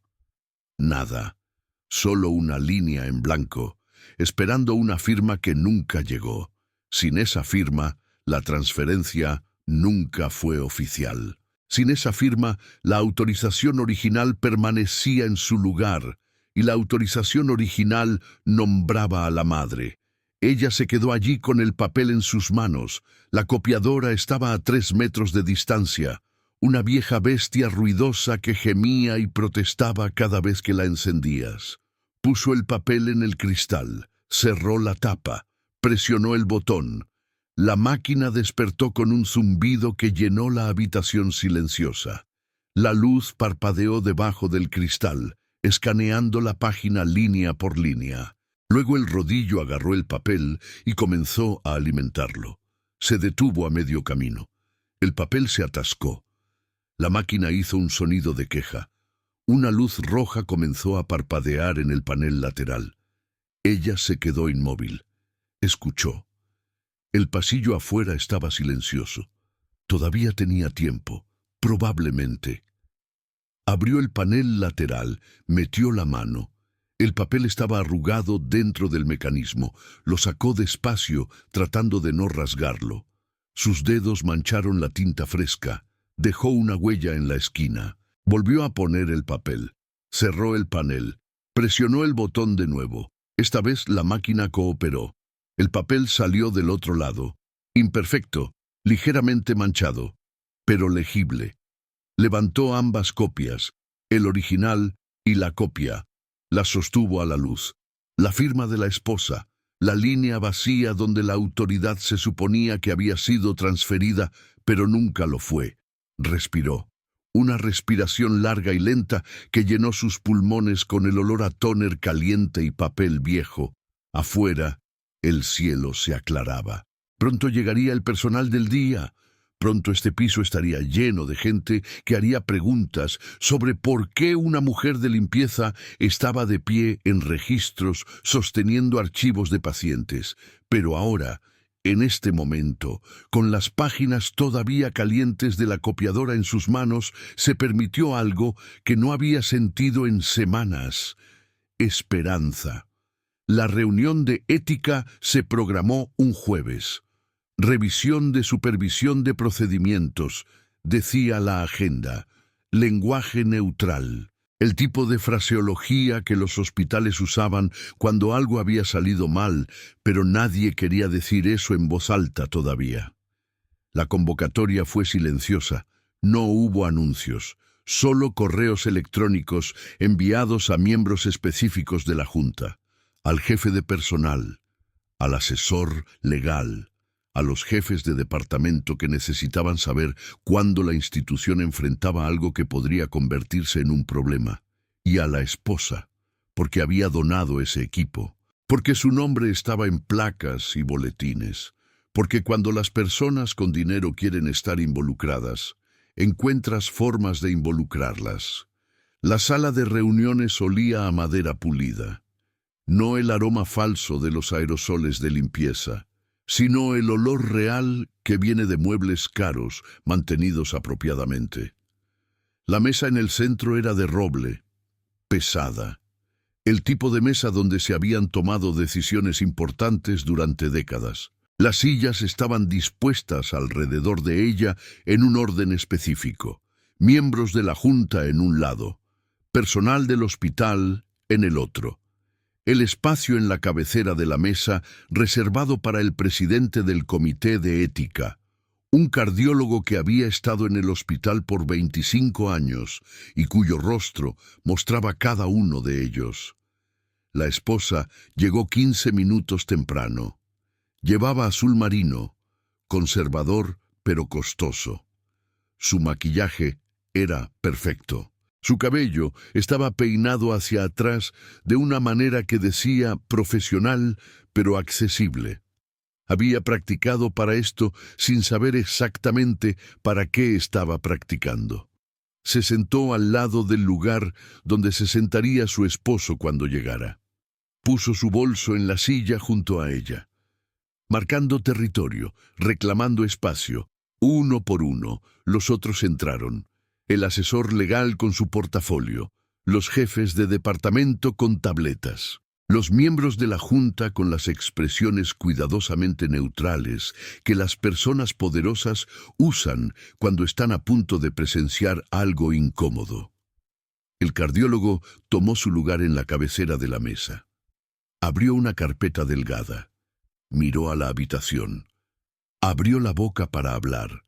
Nada. Solo una línea en blanco, esperando una firma que nunca llegó. Sin esa firma, la transferencia nunca fue oficial. Sin esa firma, la autorización original permanecía en su lugar, y la autorización original nombraba a la madre. Ella se quedó allí con el papel en sus manos. La copiadora estaba a 3 metros de distancia, una vieja bestia ruidosa que gemía y protestaba cada vez que la encendías. Puso el papel en el cristal, cerró la tapa, presionó el botón. La máquina despertó con un zumbido que llenó la habitación silenciosa. La luz parpadeó debajo del cristal, escaneando la página línea por línea. Luego el rodillo agarró el papel y comenzó a alimentarlo. Se detuvo a medio camino. El papel se atascó. La máquina hizo un sonido de queja. Una luz roja comenzó a parpadear en el panel lateral. Ella se quedó inmóvil. Escuchó. El pasillo afuera estaba silencioso. Todavía tenía tiempo, probablemente. Abrió el panel lateral, metió la mano. El papel estaba arrugado dentro del mecanismo. Lo sacó despacio, tratando de no rasgarlo. Sus dedos mancharon la tinta fresca. Dejó una huella en la esquina. Volvió a poner el papel. Cerró el panel. Presionó el botón de nuevo. Esta vez la máquina cooperó. El papel salió del otro lado. Imperfecto, ligeramente manchado, pero legible. Levantó ambas copias, el original y la copia. Las sostuvo a la luz. La firma de la esposa, la línea vacía donde la autoridad se suponía que había sido transferida, pero nunca lo fue. Respiró. Una respiración larga y lenta que llenó sus pulmones con el olor a tóner caliente y papel viejo. Afuera, el cielo se aclaraba. Pronto llegaría el personal del día. Pronto este piso estaría lleno de gente que haría preguntas sobre por qué una mujer de limpieza estaba de pie en registros sosteniendo archivos de pacientes. Pero ahora, en este momento, con las páginas todavía calientes de la copiadora en sus manos, se permitió algo que no había sentido en semanas: esperanza. La reunión de ética se programó un jueves. Revisión de supervisión de procedimientos, decía la agenda. Lenguaje neutral. El tipo de fraseología que los hospitales usaban cuando algo había salido mal, pero nadie quería decir eso en voz alta todavía. La convocatoria fue silenciosa. No hubo anuncios, solo correos electrónicos enviados a miembros específicos de la Junta. Al jefe de personal, al asesor legal, a los jefes de departamento que necesitaban saber cuándo la institución enfrentaba algo que podría convertirse en un problema, y a la esposa, porque había donado ese equipo, porque su nombre estaba en placas y boletines, porque cuando las personas con dinero quieren estar involucradas, encuentras formas de involucrarlas. La sala de reuniones olía a madera pulida. No el aroma falso de los aerosoles de limpieza, sino el olor real que viene de muebles caros, mantenidos apropiadamente. La mesa en el centro era de roble, pesada, el tipo de mesa donde se habían tomado decisiones importantes durante décadas. Las sillas estaban dispuestas alrededor de ella en un orden específico, miembros de la Junta en un lado, personal del hospital en el otro. El espacio en la cabecera de la mesa reservado para el presidente del Comité de Ética, un cardiólogo que había estado en el hospital por 25 años y cuyo rostro mostraba cada uno de ellos. La esposa llegó 15 minutos temprano. Llevaba azul marino, conservador pero costoso. Su maquillaje era perfecto. Su cabello estaba peinado hacia atrás de una manera que decía profesional pero accesible. Había practicado para esto sin saber exactamente para qué estaba practicando. Se sentó al lado del lugar donde se sentaría su esposo cuando llegara. Puso su bolso en la silla junto a ella. Marcando territorio, reclamando espacio, uno por uno, los otros entraron. El asesor legal con su portafolio, los jefes de departamento con tabletas. Los miembros de la Junta, con las expresiones cuidadosamente neutrales que las personas poderosas usan cuando están a punto de presenciar algo incómodo. El cardiólogo tomó su lugar en la cabecera de la mesa. Abrió una carpeta delgada. Miró a la habitación. Abrió la boca para hablar.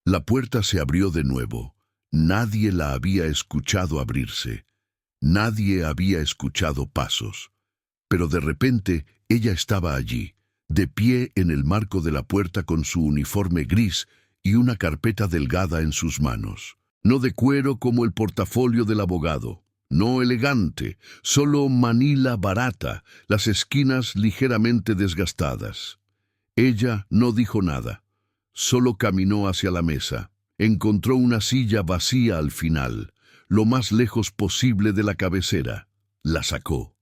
La puerta se abrió de nuevo. Nadie la había escuchado abrirse. Nadie había escuchado pasos. Pero de repente ella estaba allí, de pie en el marco de la puerta con su uniforme gris y una carpeta delgada en sus manos. No de cuero como el portafolio del abogado, no elegante, solo manila barata, las esquinas ligeramente desgastadas. Ella no dijo nada, solo caminó hacia la mesa. Encontró una silla vacía al final, lo más lejos posible de la cabecera. La sacó.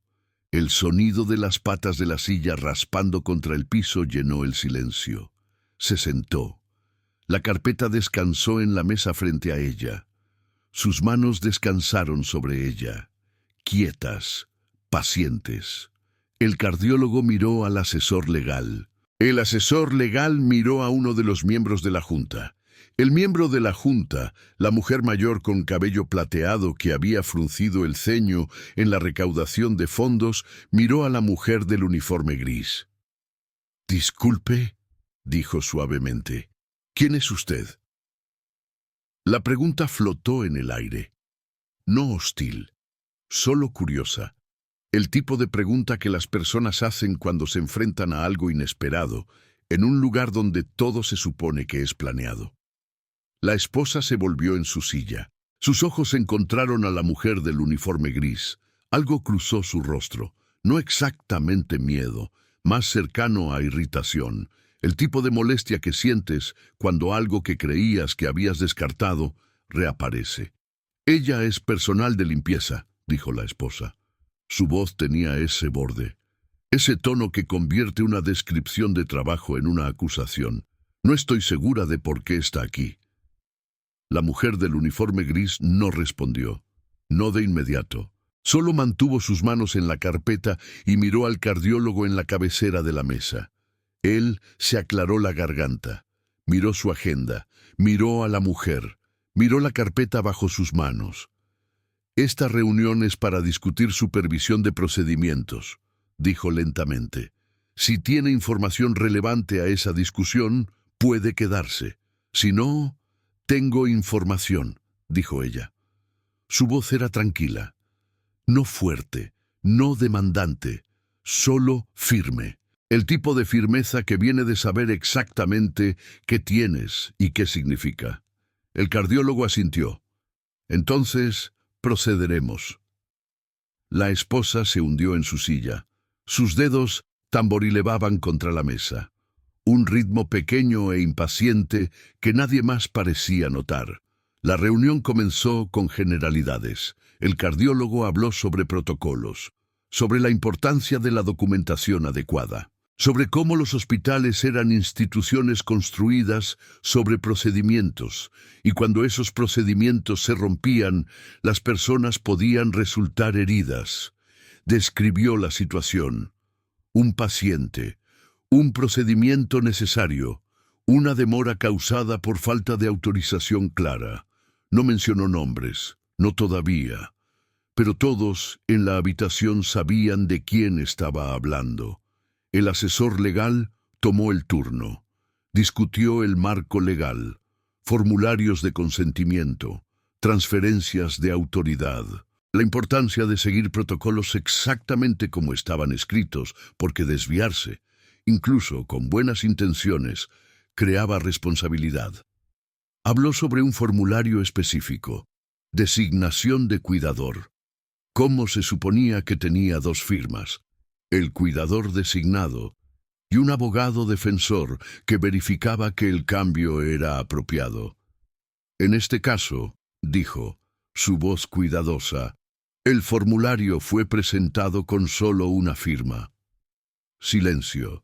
El sonido de las patas de la silla raspando contra el piso llenó el silencio. Se sentó. La carpeta descansó en la mesa frente a ella. Sus manos descansaron sobre ella, quietas, pacientes. El cardiólogo miró al asesor legal. El asesor legal miró a uno de los miembros de la Junta. El miembro de la Junta, la mujer mayor con cabello plateado que había fruncido el ceño en la recaudación de fondos, miró a la mujer del uniforme gris. «Disculpe», dijo suavemente. «¿Quién es usted?» La pregunta flotó en el aire. No hostil, solo curiosa. El tipo de pregunta que las personas hacen cuando se enfrentan a algo inesperado, en un lugar donde todo se supone que es planeado. La esposa se volvió en su silla. Sus ojos encontraron a la mujer del uniforme gris. Algo cruzó su rostro, no exactamente miedo, más cercano a irritación, el tipo de molestia que sientes cuando algo que creías que habías descartado reaparece. «Ella es personal de limpieza», dijo la esposa. Su voz tenía ese borde, ese tono que convierte una descripción de trabajo en una acusación. «No estoy segura de por qué está aquí». La mujer del uniforme gris no respondió, no de inmediato. Solo mantuvo sus manos en la carpeta y miró al cardiólogo en la cabecera de la mesa. Él se aclaró la garganta, miró su agenda, miró a la mujer, miró la carpeta bajo sus manos. «Esta reunión es para discutir supervisión de procedimientos», dijo lentamente. «Si tiene información relevante a esa discusión, puede quedarse. Si no, tengo información», dijo ella. Su voz era tranquila, no fuerte, no demandante, solo firme. El tipo de firmeza que viene de saber exactamente qué tienes y qué significa. El cardiólogo asintió. «Entonces, procederemos». La esposa se hundió en su silla. Sus dedos tamborileaban contra la mesa. Un ritmo pequeño e impaciente que nadie más parecía notar. La reunión comenzó con generalidades. El cardiólogo habló sobre protocolos, sobre la importancia de la documentación adecuada, sobre cómo los hospitales eran instituciones construidas sobre procedimientos, y cuando esos procedimientos se rompían, las personas podían resultar heridas. Describió la situación. Un paciente, un procedimiento necesario, una demora causada por falta de autorización clara. No mencionó nombres, no todavía, pero todos en la habitación sabían de quién estaba hablando. El asesor legal tomó el turno. Discutió el marco legal, formularios de consentimiento, transferencias de autoridad, la importancia de seguir protocolos exactamente como estaban escritos, porque desviarse, incluso con buenas intenciones, creaba responsabilidad. Habló sobre un formulario específico, designación de cuidador. Cómo se suponía que tenía dos firmas, el cuidador designado y un abogado defensor que verificaba que el cambio era apropiado. En este caso, dijo, su voz cuidadosa, el formulario fue presentado con solo una firma. Silencio.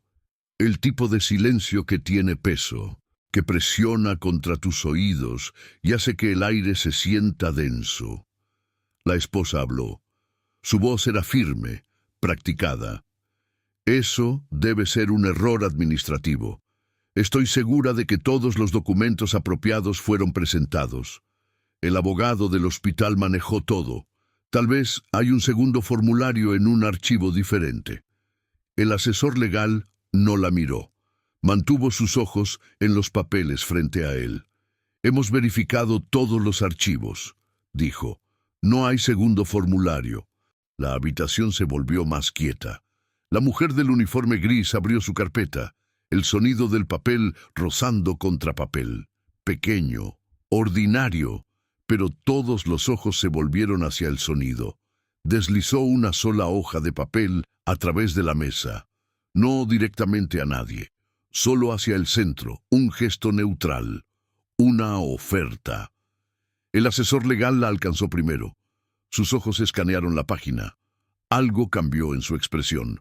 El tipo de silencio que tiene peso, que presiona contra tus oídos y hace que el aire se sienta denso. La esposa habló. Su voz era firme, practicada. Eso debe ser un error administrativo. Estoy segura de que todos los documentos apropiados fueron presentados. El abogado del hospital manejó todo. Tal vez hay un segundo formulario en un archivo diferente. El asesor legal no la miró. Mantuvo sus ojos en los papeles frente a él. Hemos verificado todos los archivos, dijo. No hay segundo formulario. La habitación se volvió más quieta. La mujer del uniforme gris abrió su carpeta, el sonido del papel rozando contra papel. Pequeño, ordinario, pero todos los ojos se volvieron hacia el sonido. Deslizó una sola hoja de papel a través de la mesa. No directamente a nadie, solo hacia el centro, un gesto neutral. Una oferta. El asesor legal la alcanzó primero. Sus ojos escanearon la página. Algo cambió en su expresión.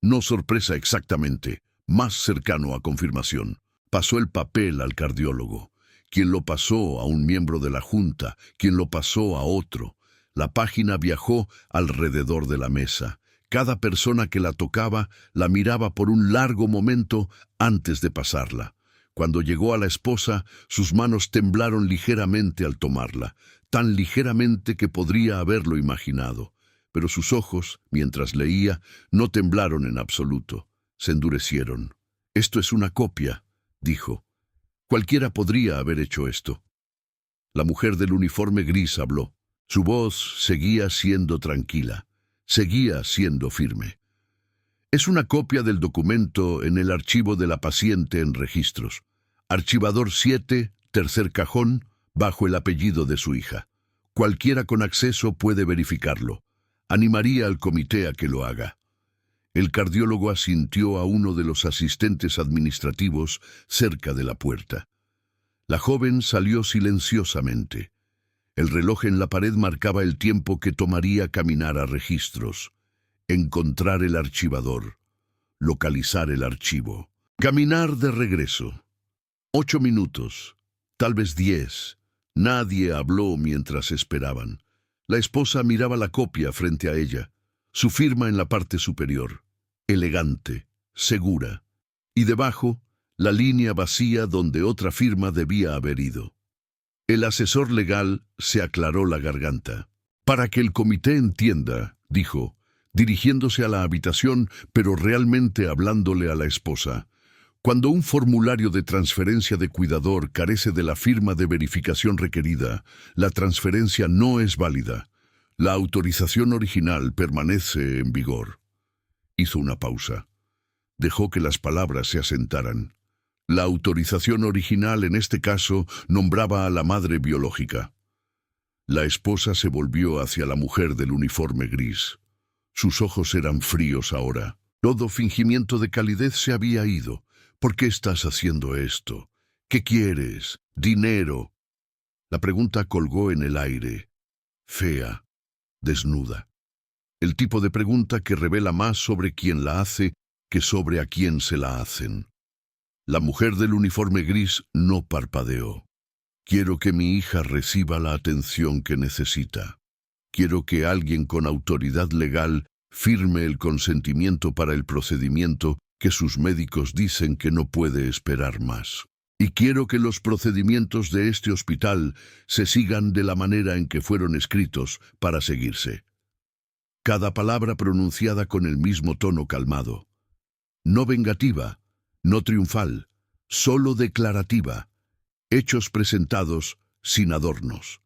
No sorpresa exactamente, más cercano a confirmación. Pasó el papel al cardiólogo, quien lo pasó a un miembro de la junta, quien lo pasó a otro. La página viajó alrededor de la mesa. Cada persona que la tocaba la miraba por un largo momento antes de pasarla. Cuando llegó a la esposa, sus manos temblaron ligeramente al tomarla, tan ligeramente que podría haberlo imaginado. Pero sus ojos, mientras leía, no temblaron en absoluto. Se endurecieron. «Esto es una copia», dijo. «Cualquiera podría haber hecho esto». La mujer del uniforme gris habló. Su voz seguía siendo tranquila, seguía siendo firme. «Es una copia del documento en el archivo de la paciente en registros. Archivador 7, tercer cajón, bajo el apellido de su hija. Cualquiera con acceso puede verificarlo. Animaría al comité a que lo haga». El cardiólogo asintió a uno de los asistentes administrativos cerca de la puerta. La joven salió silenciosamente. El reloj en la pared marcaba el tiempo que tomaría caminar a registros, encontrar el archivador, localizar el archivo. Caminar de regreso. 8 minutos, tal vez 10. Nadie habló mientras esperaban. La esposa miraba la copia frente a ella, su firma en la parte superior, elegante, segura, y debajo, la línea vacía donde otra firma debía haber ido. El asesor legal se aclaró la garganta. «Para que el comité entienda», dijo, dirigiéndose a la habitación, pero realmente hablándole a la esposa. «Cuando un formulario de transferencia de cuidador carece de la firma de verificación requerida, la transferencia no es válida. La autorización original permanece en vigor». Hizo una pausa. Dejó que las palabras se asentaran. La autorización original en este caso nombraba a la madre biológica. La esposa se volvió hacia la mujer del uniforme gris. Sus ojos eran fríos ahora. Todo fingimiento de calidez se había ido. «¿Por qué estás haciendo esto? ¿Qué quieres? ¿Dinero?» La pregunta colgó en el aire. Fea, desnuda. El tipo de pregunta que revela más sobre quién la hace que sobre a quién se la hacen. La mujer del uniforme gris no parpadeó. «Quiero que mi hija reciba la atención que necesita. Quiero que alguien con autoridad legal firme el consentimiento para el procedimiento que sus médicos dicen que no puede esperar más. Y quiero que los procedimientos de este hospital se sigan de la manera en que fueron escritos para seguirse». Cada palabra pronunciada con el mismo tono calmado. No vengativa, no triunfal, solo declarativa. Hechos presentados sin adornos.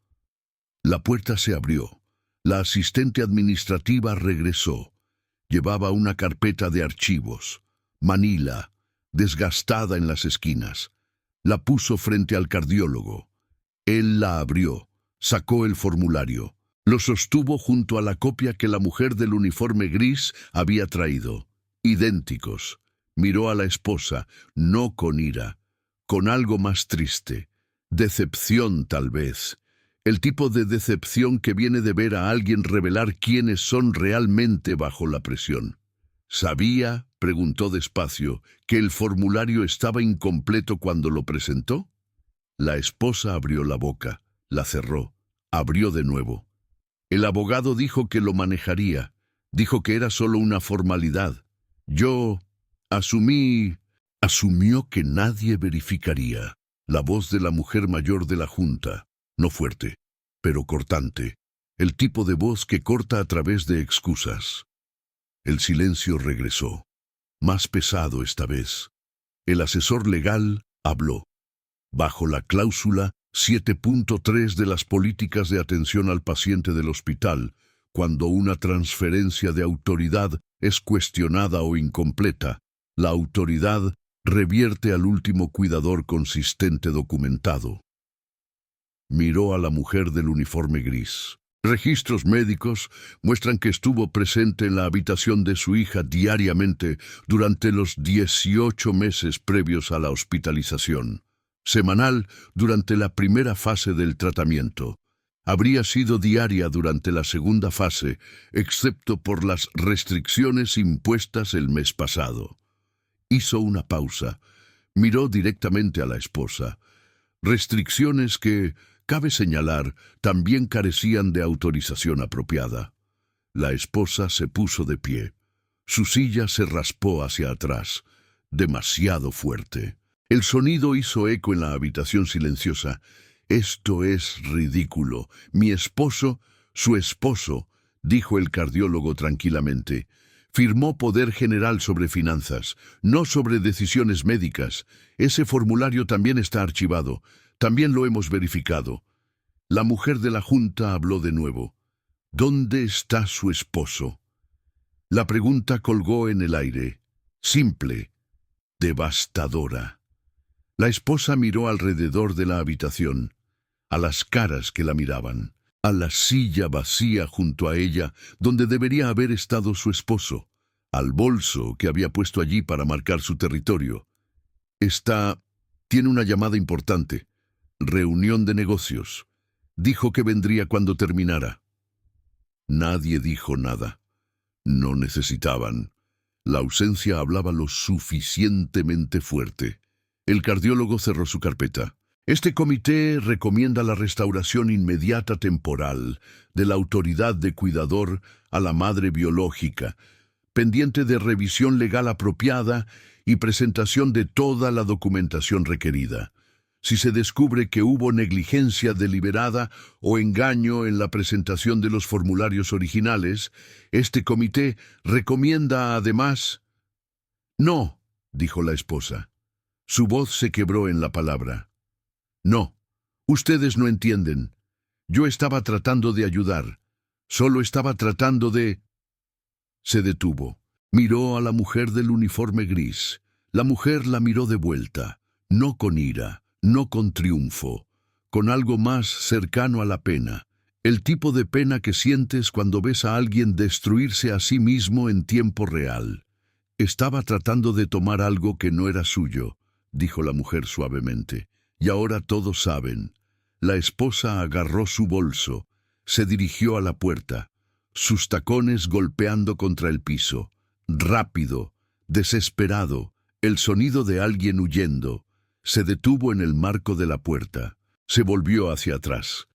La puerta se abrió. La asistente administrativa regresó. Llevaba una carpeta de archivos. Manila, desgastada en las esquinas. La puso frente al cardiólogo. Él la abrió, sacó el formulario. Lo sostuvo junto a la copia que la mujer del uniforme gris había traído. Idénticos. Miró a la esposa, no con ira, con algo más triste. Decepción, tal vez. El tipo de decepción que viene de ver a alguien revelar quiénes son realmente bajo la presión. ¿Sabía, preguntó despacio, que el formulario estaba incompleto cuando lo presentó? La esposa abrió la boca, la cerró, abrió de nuevo. El abogado dijo que lo manejaría, Dijo que era solo una formalidad. Yo asumió que nadie verificaría. La voz de la mujer mayor de la junta, no fuerte, pero cortante, el tipo de voz que corta a través de excusas. El silencio regresó, más pesado esta vez. El asesor legal habló. Bajo la cláusula 7.3 de las políticas de atención al paciente del hospital, cuando una transferencia de autoridad es cuestionada o incompleta, la autoridad revierte al último cuidador consistente documentado. Miró a la mujer del uniforme gris. Registros médicos muestran que estuvo presente en la habitación de su hija diariamente durante los 18 meses previos a la hospitalización. Semanal durante la primera fase del tratamiento. Habría sido diaria durante la segunda fase, excepto por las restricciones impuestas el mes pasado. Hizo una pausa. Miró directamente a la esposa. Restricciones que, cabe señalar, también carecían de autorización apropiada. La esposa se puso de pie. Su silla se raspó hacia atrás, demasiado fuerte. El sonido hizo eco en la habitación silenciosa. «Esto es ridículo. Mi esposo, su esposo», dijo el cardiólogo tranquilamente, «firmó poder general sobre finanzas, no sobre decisiones médicas. Ese formulario también está archivado. También lo hemos verificado». La mujer de la junta habló de nuevo. «¿Dónde está su esposo?» La pregunta colgó en el aire. Simple, devastadora. La esposa miró alrededor de la habitación, a las caras que la miraban, a la silla vacía junto a ella, donde debería haber estado su esposo, al bolso que había puesto allí para marcar su territorio. Tiene una llamada importante. Reunión de negocios. Dijo que vendría cuando terminara. Nadie dijo nada. No necesitaban. La ausencia hablaba lo suficientemente fuerte. El cardiólogo cerró su carpeta. Este comité recomienda la restauración inmediata temporal de la autoridad de cuidador a la madre biológica, pendiente de revisión legal apropiada y presentación de toda la documentación requerida. Si se descubre que hubo negligencia deliberada o engaño en la presentación de los formularios originales, este comité recomienda además... «No», dijo la esposa. Su voz se quebró en la palabra. «No, ustedes no entienden. Yo estaba tratando de ayudar. Solo estaba tratando de...» Se detuvo. Miró a la mujer del uniforme gris. La mujer la miró de vuelta, no con ira, no con triunfo, con algo más cercano a la pena. El tipo de pena que sientes cuando ves a alguien destruirse a sí mismo en tiempo real. «Estaba tratando de tomar algo que no era suyo», dijo la mujer suavemente. «Y ahora todos saben». La esposa agarró su bolso, se dirigió a la puerta, sus tacones golpeando contra el piso. Rápido, desesperado, el sonido de alguien huyendo. Se detuvo en el marco de la puerta. Se volvió hacia atrás.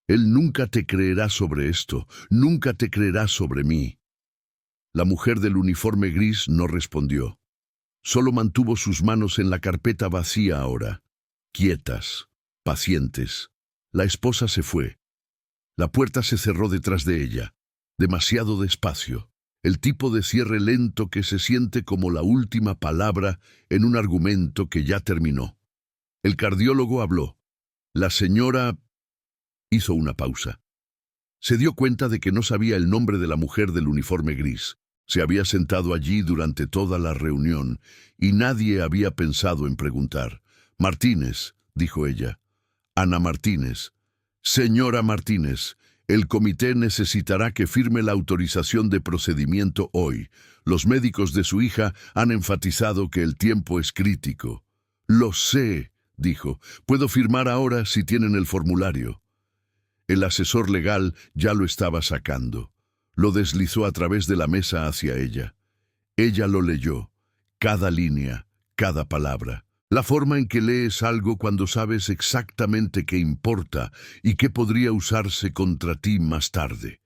«Él nunca te creerá sobre esto, nunca te creerá sobre mí». La mujer del uniforme gris no respondió. Solo mantuvo sus manos en la carpeta vacía ahora, quietas, pacientes. La esposa se fue. La puerta se cerró detrás de ella, demasiado despacio, el tipo de cierre lento que se siente como la última palabra en un argumento que ya terminó. El cardiólogo habló. La señora hizo una pausa. Se dio cuenta de que no sabía el nombre de la mujer del uniforme gris. Se había sentado allí durante toda la reunión y nadie había pensado en preguntar. «Martínez», dijo ella. «Ana Martínez». «Señora Martínez, el comité necesitará que firme la autorización de procedimiento hoy. Los médicos de su hija han enfatizado que el tiempo es crítico». «Lo sé», dijo. «Puedo firmar ahora si tienen el formulario». El asesor legal ya lo estaba sacando. Lo deslizó a través de la mesa hacia ella. Ella lo leyó, cada línea, cada palabra. La forma en que lees algo cuando sabes exactamente qué importa y qué podría usarse contra ti más tarde.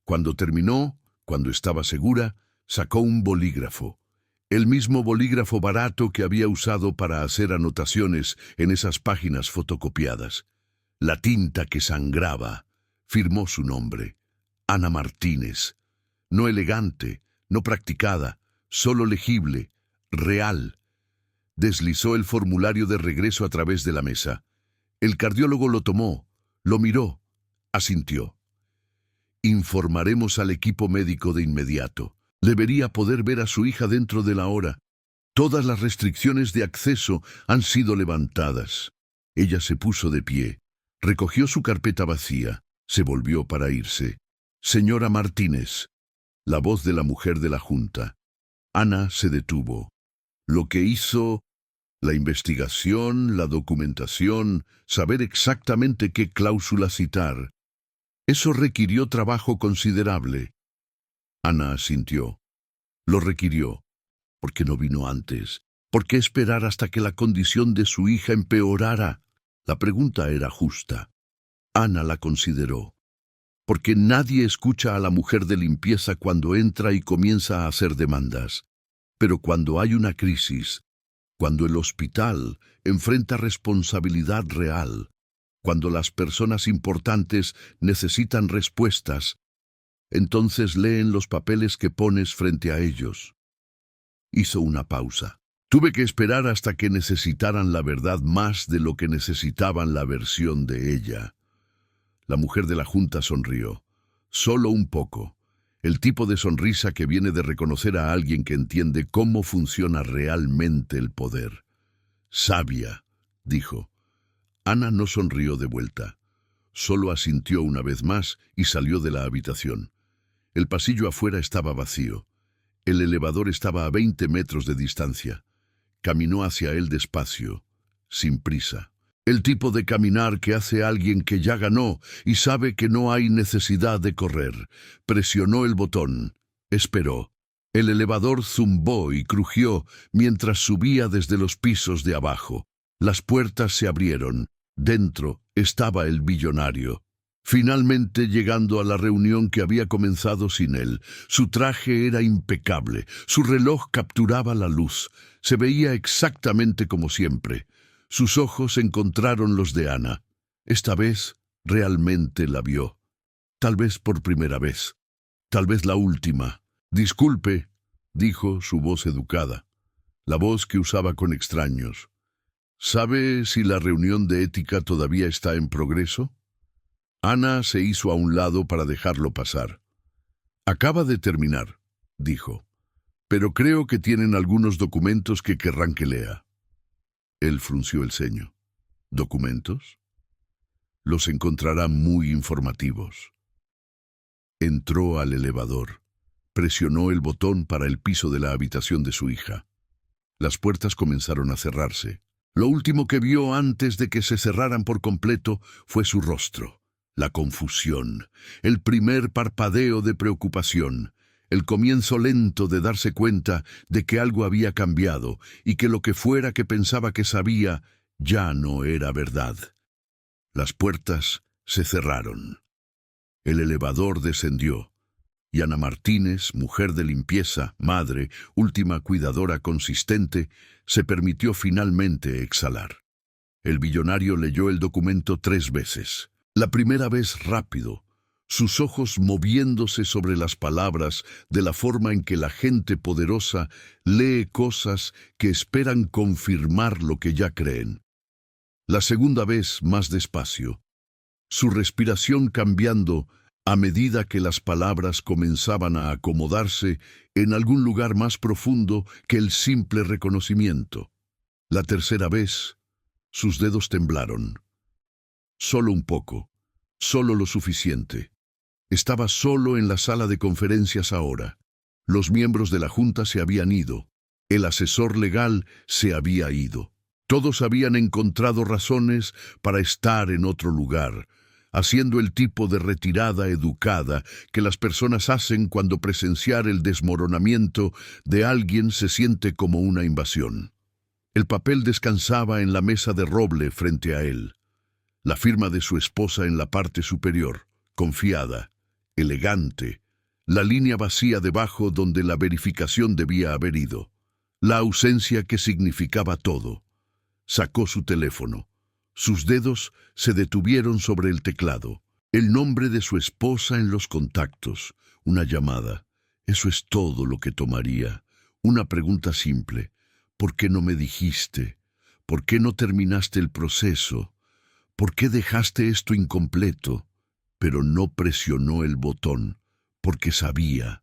Cuando terminó, Cuando estaba segura, sacó un bolígrafo. El mismo bolígrafo barato que había usado para hacer anotaciones en esas páginas fotocopiadas. La tinta que sangraba. Firmó su nombre. Ana Martínez. No elegante, no practicada, solo legible, real. Deslizó el formulario de regreso a través de la mesa. El cardiólogo lo tomó, lo miró, asintió. Informaremos al equipo médico de inmediato. Debería poder ver a su hija dentro de la hora. Todas las restricciones de acceso han sido levantadas. Ella se puso de pie, recogió su carpeta vacía, se volvió para irse. Señora Martínez. La voz de la mujer de la Junta. Ana se detuvo. Lo que hizo, la investigación, la documentación, saber exactamente qué cláusula citar. Eso requirió trabajo considerable. Ana asintió. Lo requirió. ¿Por qué no vino antes? ¿Por qué esperar hasta que la condición de su hija empeorara? La pregunta era justa. Ana la consideró. Porque nadie escucha a la mujer de limpieza cuando entra y comienza a hacer demandas. Pero cuando hay una crisis, cuando el hospital enfrenta responsabilidad real, cuando las personas importantes necesitan respuestas, entonces leen los papeles que pones frente a ellos. Hizo una pausa. Tuve que esperar hasta que necesitaran la verdad más de lo que necesitaban la versión de ella. La mujer de la Junta sonrió. Solo un poco. El tipo de sonrisa que viene de reconocer a alguien que entiende cómo funciona realmente el poder. Sabia, dijo. Ana no sonrió de vuelta. Solo asintió una vez más y salió de la habitación. El pasillo afuera estaba vacío. El elevador estaba a 20 metros de distancia. Caminó hacia él despacio, sin prisa. El tipo de caminar que hace alguien que ya ganó y sabe que no hay necesidad de correr. Presionó el botón. Esperó. El elevador zumbó y crujió mientras subía desde los pisos de abajo. Las puertas se abrieron. Dentro estaba el billonario. Finalmente llegando a la reunión que había comenzado sin él. Su traje era impecable. Su reloj capturaba la luz. Se veía exactamente como siempre. Sus ojos encontraron los de Ana. Esta vez realmente la vio. Tal vez por primera vez. Tal vez la última. Disculpe, dijo su voz educada. La voz que usaba con extraños. ¿Sabe si la reunión de ética todavía está en progreso? Ana se hizo a un lado para dejarlo pasar. Acaba de terminar, dijo. Pero creo que tienen algunos documentos que querrán que lea. Él frunció el ceño. ¿Documentos? Los encontrará muy informativos. Entró al elevador. Presionó el botón para el piso de la habitación de su hija. Las puertas comenzaron a cerrarse. Lo último que vio antes de que se cerraran por completo fue su rostro. La confusión, el primer parpadeo de preocupación, el comienzo lento de darse cuenta de que algo había cambiado y que lo que fuera que pensaba que sabía ya no era verdad. Las puertas se cerraron. El elevador descendió y Ana Martínez, mujer de limpieza, madre, última cuidadora consistente, se permitió finalmente exhalar. El billonario leyó el documento 3 veces. La primera vez rápido, sus ojos moviéndose sobre las palabras de la forma en que la gente poderosa lee cosas que esperan confirmar lo que ya creen. La segunda vez más despacio, su respiración cambiando a medida que las palabras comenzaban a acomodarse en algún lugar más profundo que el simple reconocimiento. La tercera vez, sus dedos temblaron. Solo un poco, solo lo suficiente. Estaba solo en la sala de conferencias ahora. Los miembros de la Junta se habían ido. El asesor legal se había ido. Todos habían encontrado razones para estar en otro lugar, haciendo el tipo de retirada educada que las personas hacen cuando presenciar el desmoronamiento de alguien se siente como una invasión. El papel descansaba en la mesa de roble frente a él. La firma de su esposa en la parte superior, confiada, elegante, la línea vacía debajo donde la verificación debía haber ido, la ausencia que significaba todo. Sacó su teléfono. Sus dedos se detuvieron sobre el teclado. El nombre de su esposa en los contactos. Una llamada. Eso es todo lo que tomaría. Una pregunta simple. ¿Por qué no me dijiste? ¿Por qué no terminaste el proceso? ¿Por qué dejaste esto incompleto? Pero no presionó el botón, porque sabía.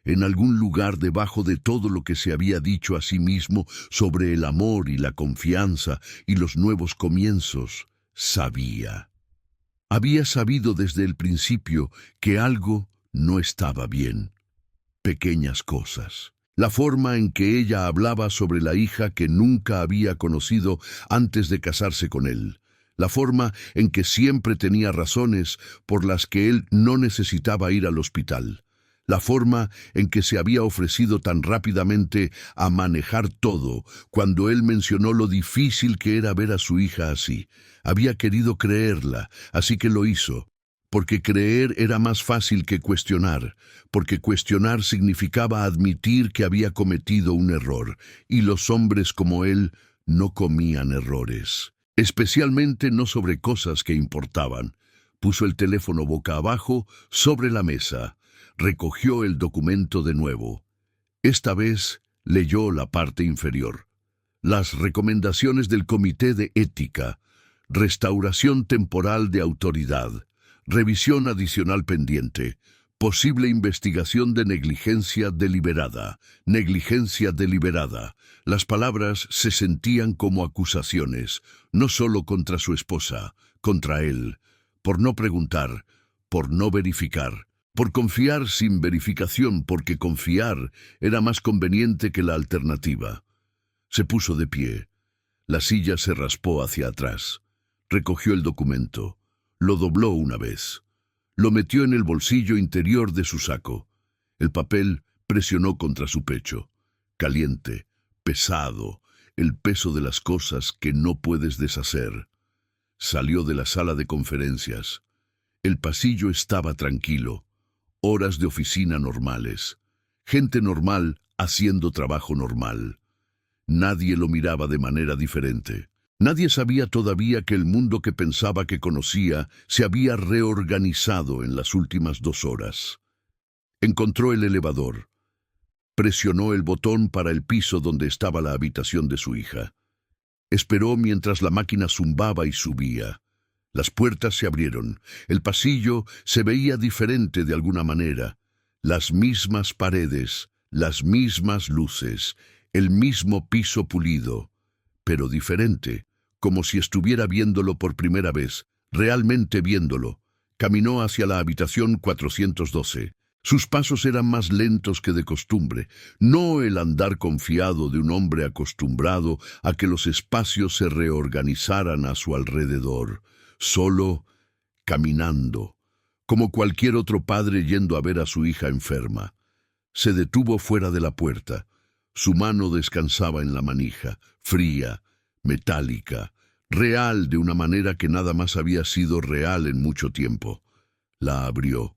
En algún lugar debajo de todo lo que se había dicho a sí mismo sobre el amor y la confianza y los nuevos comienzos, sabía. Había sabido desde el principio que algo no estaba bien. Pequeñas cosas. La forma en que ella hablaba sobre la hija que nunca había conocido antes de casarse con él. La forma en que siempre tenía razones por las que él no necesitaba ir al hospital. La forma en que se había ofrecido tan rápidamente a manejar todo cuando él mencionó lo difícil que era ver a su hija así. Había querido creerla, así que lo hizo. Porque creer era más fácil que cuestionar, porque cuestionar significaba admitir que había cometido un error, y los hombres como él no comían errores, especialmente no sobre cosas que importaban. Puso el teléfono boca abajo sobre la mesa, recogió el documento de nuevo. Esta vez leyó la parte inferior. Las recomendaciones del Comité de Ética, restauración temporal de autoridad, revisión adicional pendiente, posible investigación de negligencia deliberada, negligencia deliberada. Las palabras se sentían como acusaciones, no solo contra su esposa, contra él, por no preguntar, por no verificar, por confiar sin verificación, porque confiar era más conveniente que la alternativa. Se puso de pie. La silla se raspó hacia atrás. Recogió el documento. Lo dobló una vez. Lo metió en el bolsillo interior de su saco. El papel presionó contra su pecho. Caliente, pesado, el peso de las cosas que no puedes deshacer. Salió de la sala de conferencias. El pasillo estaba tranquilo. Horas de oficina normales. Gente normal haciendo trabajo normal. Nadie lo miraba de manera diferente. Nadie sabía todavía que el mundo que pensaba que conocía se había reorganizado en las últimas 2 horas. Encontró el elevador. Presionó el botón para el piso donde estaba la habitación de su hija. Esperó mientras la máquina zumbaba y subía. Las puertas se abrieron. El pasillo se veía diferente de alguna manera. Las mismas paredes, las mismas luces, el mismo piso pulido, pero diferente, como si estuviera viéndolo por primera vez, realmente viéndolo. Caminó hacia la habitación 412. Sus pasos eran más lentos que de costumbre, no el andar confiado de un hombre acostumbrado a que los espacios se reorganizaran a su alrededor. Solo caminando, como cualquier otro padre yendo a ver a su hija enferma. Se detuvo fuera de la puerta. Su mano descansaba en la manija, fría, metálica, real de una manera que nada más había sido real en mucho tiempo. La abrió.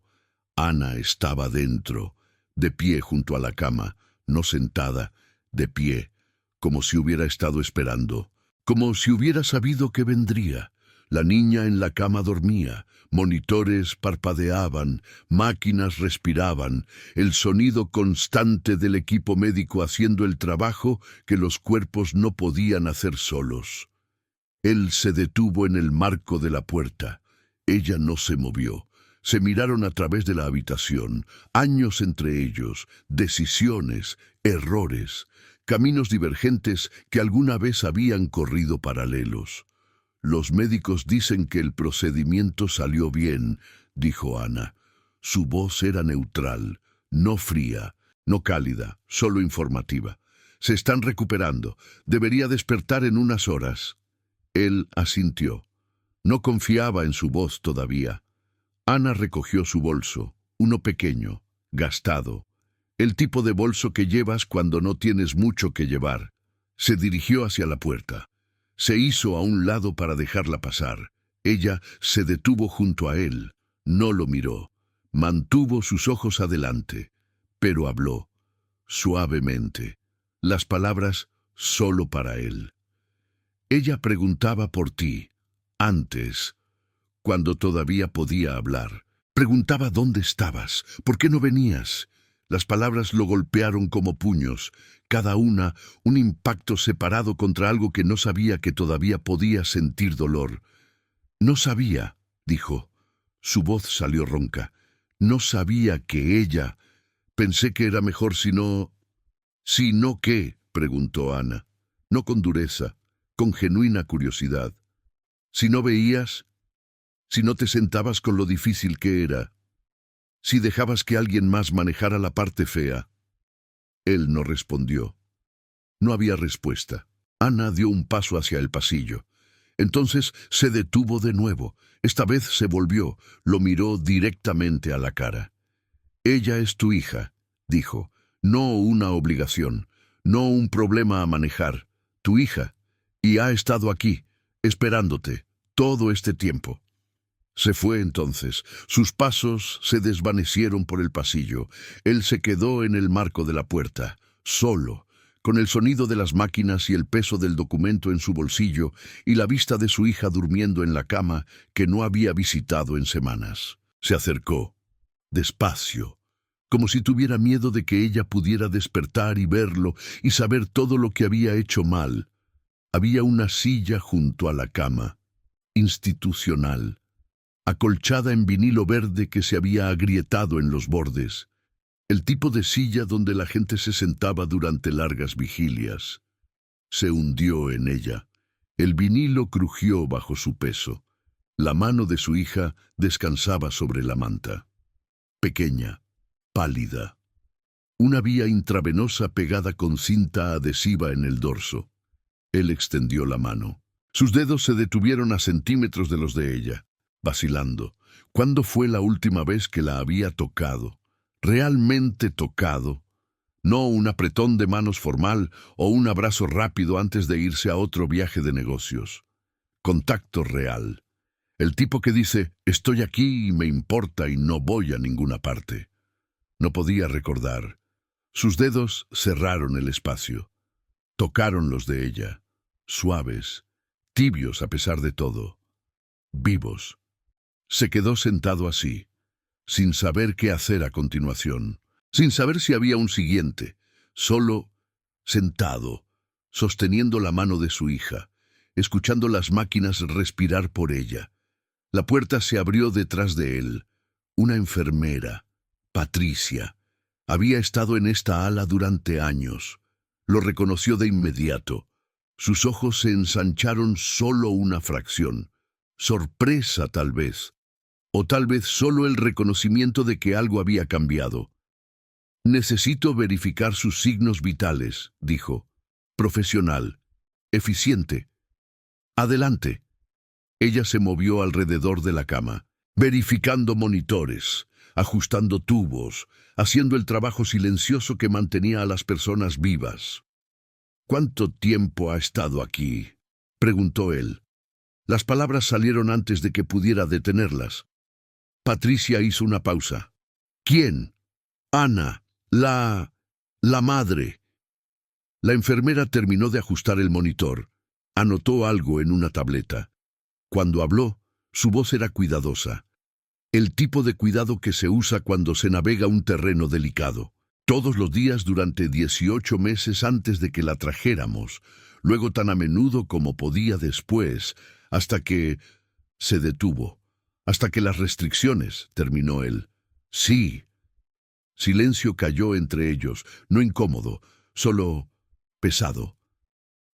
Ana estaba dentro, de pie junto a la cama, no sentada, de pie, como si hubiera estado esperando, como si hubiera sabido que vendría. La niña en la cama dormía, monitores parpadeaban, máquinas respiraban, el sonido constante del equipo médico haciendo el trabajo que los cuerpos no podían hacer solos. Él se detuvo en el marco de la puerta. Ella no se movió. Se miraron a través de la habitación, años entre ellos, decisiones, errores, caminos divergentes que alguna vez habían corrido paralelos. Los médicos dicen que el procedimiento salió bien, dijo Ana. Su voz era neutral, no fría, no cálida, solo informativa. Se están recuperando. Debería despertar en unas horas. Él asintió. No confiaba en su voz todavía. Ana recogió su bolso, uno pequeño, gastado. El tipo de bolso que llevas cuando no tienes mucho que llevar. Se dirigió hacia la puerta. Se hizo a un lado para dejarla pasar. Ella se detuvo junto a él. No lo miró. Mantuvo sus ojos adelante, pero habló, suavemente, las palabras solo para él. Ella preguntaba por ti, antes, cuando todavía podía hablar. Preguntaba dónde estabas, por qué no venías. Las palabras lo golpearon como puños, cada una un impacto separado contra algo que no sabía que todavía podía sentir dolor. No sabía, dijo. Su voz salió ronca. No sabía que ella... Pensé que era mejor si no... ¿Si no qué?, preguntó Ana. No con dureza, con genuina curiosidad. Si no veías, si no te sentabas con lo difícil que era, si dejabas que alguien más manejara la parte fea. Él no respondió. No había respuesta. Ana dio un paso hacia el pasillo. Entonces se detuvo de nuevo. Esta vez se volvió, lo miró directamente a la cara. Ella es tu hija, dijo. No una obligación, no un problema a manejar. Tu hija. Y ha estado aquí, esperándote, todo este tiempo. Se fue entonces. Sus pasos se desvanecieron por el pasillo. Él se quedó en el marco de la puerta, solo, con el sonido de las máquinas y el peso del documento en su bolsillo y la vista de su hija durmiendo en la cama que no había visitado en semanas. Se acercó, despacio, como si tuviera miedo de que ella pudiera despertar y verlo y saber todo lo que había hecho mal. Había una silla junto a la cama, institucional, acolchada en vinilo verde que se había agrietado en los bordes, el tipo de silla donde la gente se sentaba durante largas vigilias. Se hundió en ella. El vinilo crujió bajo su peso. La mano de su hija descansaba sobre la manta. Pequeña, pálida. Una vía intravenosa pegada con cinta adhesiva en el dorso. Él extendió la mano. Sus dedos se detuvieron a centímetros de los de ella, vacilando. ¿Cuándo fue la última vez que la había tocado? Realmente tocado. No un apretón de manos formal o un abrazo rápido antes de irse a otro viaje de negocios. Contacto real. El tipo que dice, estoy aquí y me importa y no voy a ninguna parte. No podía recordar. Sus dedos cerraron el espacio. Tocaron los de ella, suaves, tibios a pesar de todo, vivos. Se quedó sentado así, sin saber qué hacer a continuación, sin saber si había un siguiente, solo sentado, sosteniendo la mano de su hija, escuchando las máquinas respirar por ella. La puerta se abrió detrás de él. Una enfermera, Patricia, había estado en esta ala durante años. Lo reconoció de inmediato. Sus ojos se ensancharon solo una fracción. Sorpresa, tal vez. O tal vez solo el reconocimiento de que algo había cambiado. Necesito verificar sus signos vitales, dijo. Profesional. Eficiente. Adelante. Ella se movió alrededor de la cama, verificando monitores, ajustando tubos, haciendo el trabajo silencioso que mantenía a las personas vivas. ¿Cuánto tiempo ha estado aquí?, preguntó él. Las palabras salieron antes de que pudiera detenerlas. Patricia hizo una pausa. ¿Quién? Ana, la madre. La enfermera terminó de ajustar el monitor. Anotó algo en una tableta. Cuando habló, su voz era cuidadosa. El tipo de cuidado que se usa cuando se navega un terreno delicado. Todos los días durante 18 meses antes de que la trajéramos, luego tan a menudo como podía después, hasta que se detuvo. Hasta que las restricciones, terminó él. Sí. Silencio cayó entre ellos, no incómodo, solo pesado.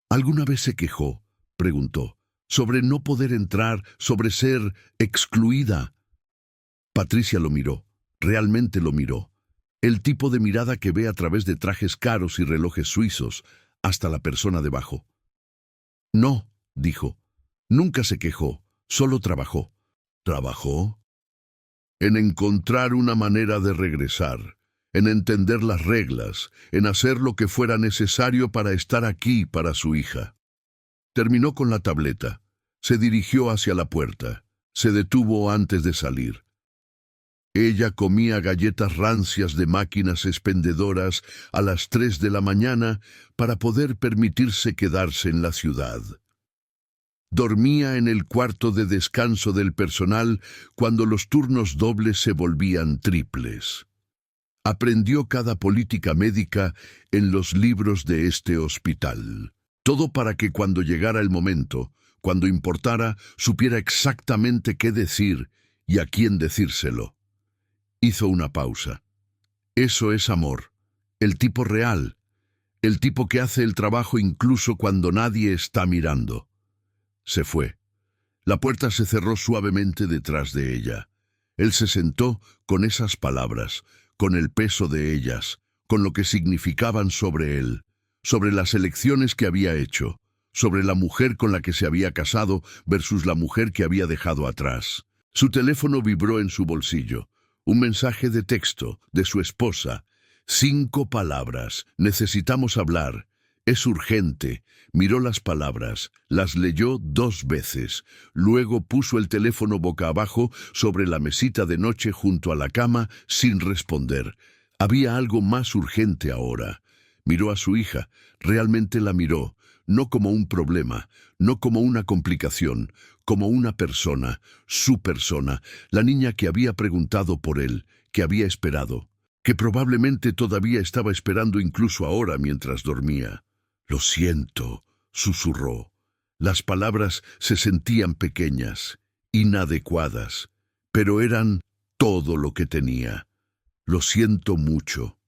¿Alguna vez se quejó?, preguntó. Sobre no poder entrar, sobre ser excluida. Patricia lo miró, realmente lo miró. El tipo de mirada que ve a través de trajes caros y relojes suizos, hasta la persona debajo. No, dijo. Nunca se quejó, solo trabajó. ¿Trabajó? En encontrar una manera de regresar, en entender las reglas, en hacer lo que fuera necesario para estar aquí para su hija. Terminó con la tableta. Se dirigió hacia la puerta. Se detuvo antes de salir. Ella comía galletas rancias de máquinas expendedoras a las 3 de la mañana para poder permitirse quedarse en la ciudad. Dormía en el cuarto de descanso del personal cuando los turnos dobles se volvían triples. Aprendió cada política médica en los libros de este hospital. Todo para que cuando llegara el momento, cuando importara, supiera exactamente qué decir y a quién decírselo. Hizo una pausa. Eso es amor. El tipo real. El tipo que hace el trabajo incluso cuando nadie está mirando. Se fue. La puerta se cerró suavemente detrás de ella. Él se sentó con esas palabras, con el peso de ellas, con lo que significaban sobre él, sobre las elecciones que había hecho, sobre la mujer con la que se había casado versus la mujer que había dejado atrás. Su teléfono vibró en su bolsillo. Un mensaje de texto de su esposa. 5 palabras. Necesitamos hablar. Es urgente. Miró las palabras, las leyó 2 veces. Luego puso el teléfono boca abajo sobre la mesita de noche junto a la cama sin responder. Había algo más urgente ahora. Miró a su hija. Realmente la miró. No como un problema, no como una complicación, como una persona, su persona, la niña que había preguntado por él, que había esperado, que probablemente todavía estaba esperando incluso ahora mientras dormía. «Lo siento», susurró. Las palabras se sentían pequeñas, inadecuadas, pero eran todo lo que tenía. «Lo siento mucho».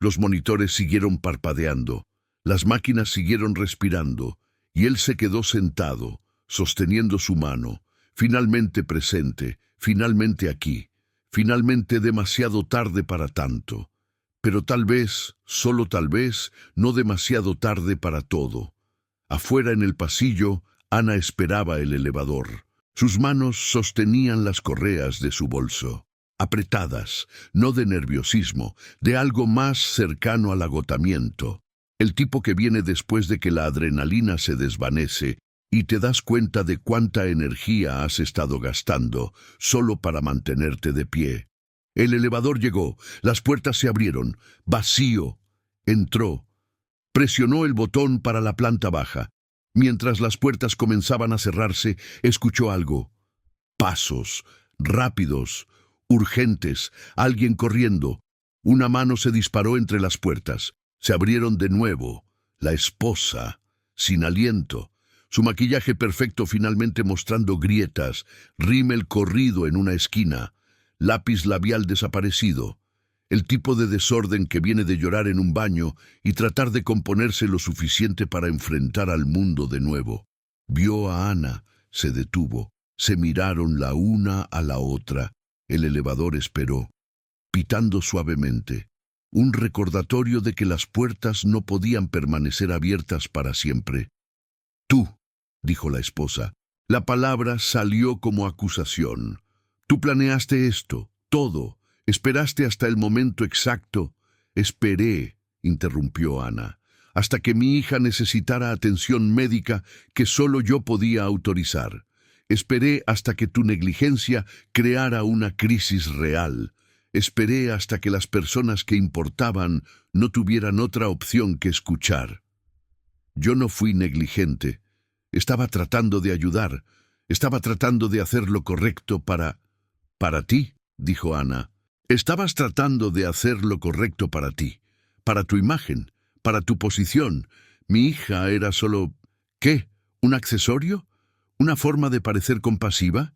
Los monitores siguieron parpadeando. Las máquinas siguieron respirando, y él se quedó sentado, sosteniendo su mano, finalmente presente, finalmente aquí, finalmente demasiado tarde para tanto. Pero tal vez, solo tal vez, no demasiado tarde para todo. Afuera en el pasillo, Ana esperaba el elevador. Sus manos sostenían las correas de su bolso, apretadas, no de nerviosismo, de algo más cercano al agotamiento. El tipo que viene después de que la adrenalina se desvanece y te das cuenta de cuánta energía has estado gastando solo para mantenerte de pie. El elevador llegó, las puertas se abrieron, vacío. Entró. Presionó el botón para la planta baja. Mientras las puertas comenzaban a cerrarse, escuchó algo. Pasos, rápidos, urgentes, alguien corriendo. Una mano se disparó entre las puertas. Se abrieron de nuevo. La esposa, sin aliento, su maquillaje perfecto finalmente mostrando grietas, rímel corrido en una esquina, lápiz labial desaparecido, el tipo de desorden que viene de llorar en un baño y tratar de componerse lo suficiente para enfrentar al mundo de nuevo. Vio a Ana, se detuvo, se miraron la una a la otra. El elevador esperó, pitando suavemente. Un recordatorio de que las puertas no podían permanecer abiertas para siempre. «Tú», dijo la esposa. La palabra salió como acusación. «Tú planeaste esto, todo. Esperaste hasta el momento exacto». «Esperé», interrumpió Ana, «hasta que mi hija necesitara atención médica que solo yo podía autorizar. Esperé hasta que tu negligencia creara una crisis real. Esperé hasta que las personas que importaban no tuvieran otra opción que escuchar. Yo no fui negligente. Estaba tratando de ayudar. Estaba tratando de hacer lo correcto para ti», dijo Ana. «Estabas tratando de hacer lo correcto para ti, para tu imagen, para tu posición. Mi hija era solo... ¿qué? ¿Un accesorio? ¿Una forma de parecer compasiva?»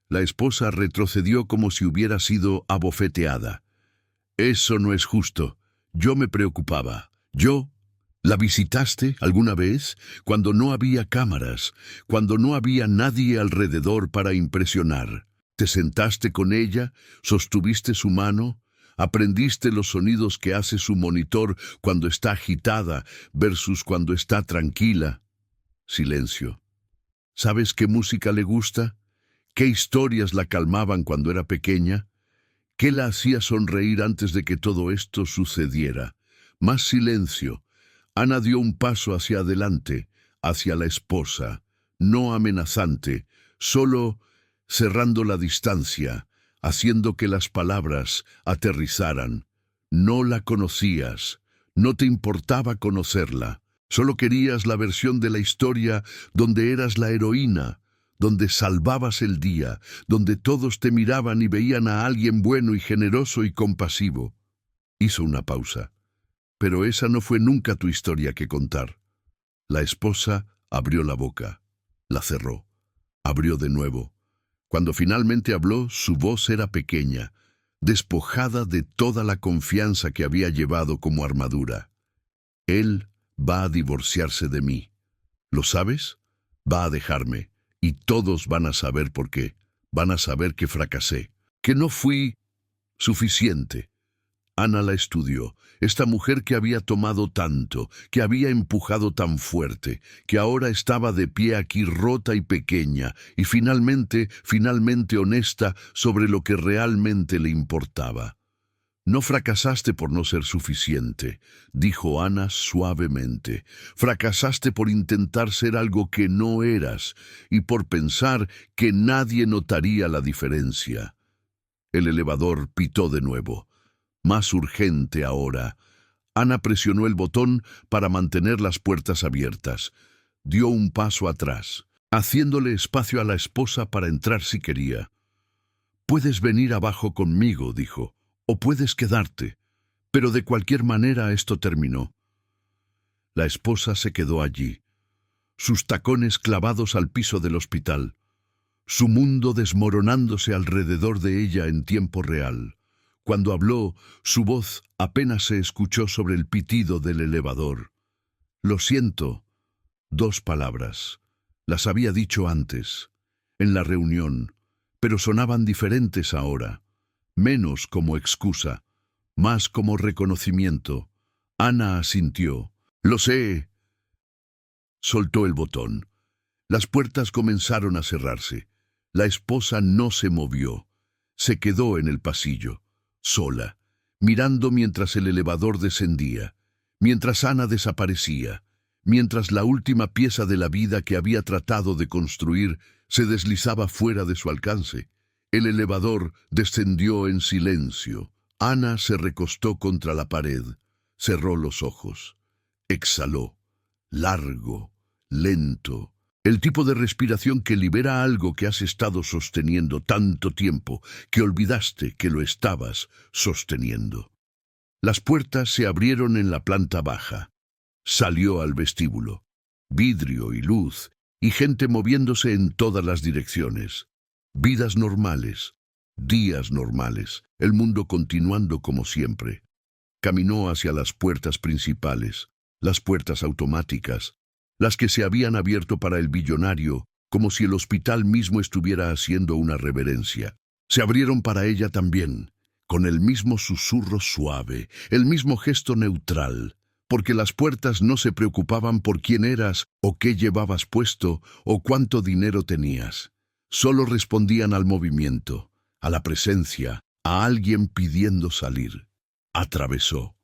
La esposa retrocedió como si hubiera sido abofeteada. «Eso no es justo. Yo me preocupaba. Yo... ¿La visitaste alguna vez? Cuando no había cámaras, cuando no había nadie alrededor para impresionar. ¿Te sentaste con ella? ¿Sostuviste su mano? ¿Aprendiste los sonidos que hace su monitor cuando está agitada versus cuando está tranquila?» Silencio. ¿Sabes qué música le gusta? ¿Qué historias la calmaban cuando era pequeña? ¿Qué la hacía sonreír antes de que todo esto sucediera? Más silencio. Ana dio un paso hacia adelante, hacia la esposa, no amenazante, solo cerrando la distancia, haciendo que las palabras aterrizaran. No la conocías, no te importaba conocerla, solo querías la versión de la historia donde eras la heroína, donde salvabas el día, donde todos te miraban y veían a alguien bueno y generoso y compasivo. Hizo una pausa. Pero esa no fue nunca tu historia que contar. La esposa abrió la boca, la cerró, abrió de nuevo. Cuando finalmente habló, su voz era pequeña, despojada de toda la confianza que había llevado como armadura. Él va a divorciarse de mí. ¿Lo sabes? Va a dejarme, y todos van a saber por qué. Van a saber que fracasé, que no fui suficiente. Ana la estudió, esta mujer que había tomado tanto, que había empujado tan fuerte, que ahora estaba de pie aquí rota y pequeña, y finalmente honesta sobre lo que realmente le importaba. No fracasaste por no ser suficiente, dijo Ana suavemente. Fracasaste por intentar ser algo que no eras, y por pensar que nadie notaría la diferencia. El elevador pitó de nuevo. Más urgente ahora. Ana presionó el botón para mantener las puertas abiertas. Dio un paso atrás, haciéndole espacio a la esposa para entrar si quería. «Puedes venir abajo conmigo», dijo, «o puedes quedarte, pero de cualquier manera esto terminó». La esposa se quedó allí, sus tacones clavados al piso del hospital, su mundo desmoronándose alrededor de ella en tiempo real. Cuando habló, su voz apenas se escuchó sobre el pitido del elevador. «Lo siento». 2 palabras. Las había dicho antes, en la reunión, pero sonaban diferentes ahora. Menos como excusa, más como reconocimiento. Ana asintió. «Lo sé». Soltó el botón. Las puertas comenzaron a cerrarse. La esposa no se movió. Se quedó en el pasillo, sola, mirando mientras el elevador descendía, mientras Ana desaparecía, mientras la última pieza de la vida que había tratado de construir se deslizaba fuera de su alcance. El elevador descendió en silencio. Ana se recostó contra la pared, cerró los ojos, exhaló, largo, lento. El tipo de respiración que libera algo que has estado sosteniendo tanto tiempo, que olvidaste que lo estabas sosteniendo. Las puertas se abrieron en la planta baja. Salió al vestíbulo. Vidrio y luz, y gente moviéndose en todas las direcciones. Vidas normales, días normales, el mundo continuando como siempre. Caminó hacia las puertas principales, las puertas automáticas, las que se habían abierto para el billonario, como si el hospital mismo estuviera haciendo una reverencia. Se abrieron para ella también, con el mismo susurro suave, el mismo gesto neutral, porque las puertas no se preocupaban por quién eras, o qué llevabas puesto, o cuánto dinero tenías. Solo respondían al movimiento, a la presencia, a alguien pidiendo salir. Atravesó.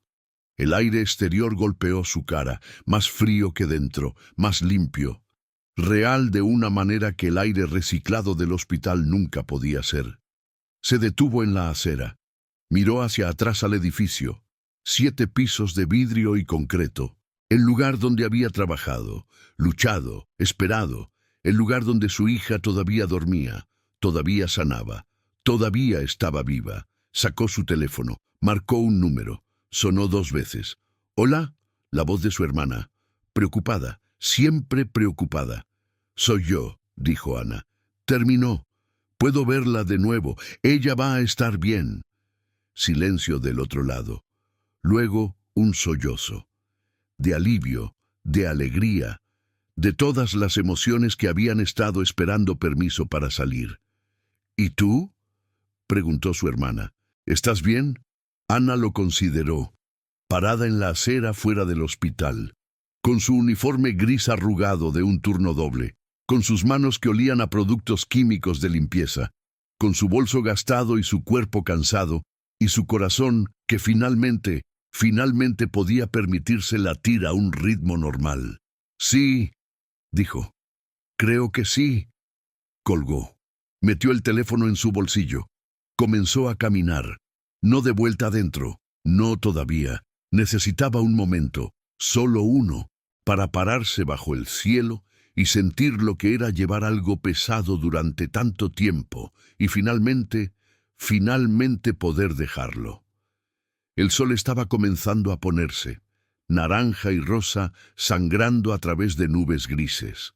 El aire exterior golpeó su cara, más frío que dentro, más limpio, real de una manera que el aire reciclado del hospital nunca podía ser. Se detuvo en la acera, miró hacia atrás al edificio, 7 pisos de vidrio y concreto, el lugar donde había trabajado, luchado, esperado, el lugar donde su hija todavía dormía, todavía sanaba, todavía estaba viva. Sacó su teléfono, marcó un número. Sonó 2 veces. «Hola», la voz de su hermana, preocupada, siempre preocupada. «Soy yo», dijo Ana. «Terminó. Puedo verla de nuevo. Ella va a estar bien». Silencio del otro lado. Luego un sollozo. De alivio, de alegría, de todas las emociones que habían estado esperando permiso para salir. «¿Y tú?», preguntó su hermana. «¿Estás bien?». Ana lo consideró, parada en la acera fuera del hospital, con su uniforme gris arrugado de un turno doble, con sus manos que olían a productos químicos de limpieza, con su bolso gastado y su cuerpo cansado, y su corazón que finalmente podía permitirse latir a un ritmo normal. «Sí», dijo. «Creo que sí». Colgó. Metió el teléfono en su bolsillo. Comenzó a caminar. No de vuelta adentro, no todavía. Necesitaba un momento, solo uno, para pararse bajo el cielo y sentir lo que era llevar algo pesado durante tanto tiempo y finalmente poder dejarlo. El sol estaba comenzando a ponerse, naranja y rosa sangrando a través de nubes grises.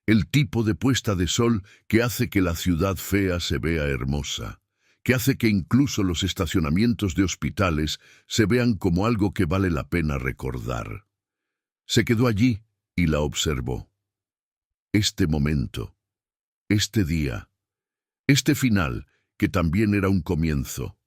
El tipo de puesta de sol que hace que la ciudad fea se vea hermosa, que hace que incluso los estacionamientos de hospitales se vean como algo que vale la pena recordar. Se quedó allí y la observó. Este momento, este día, este final, que también era un comienzo.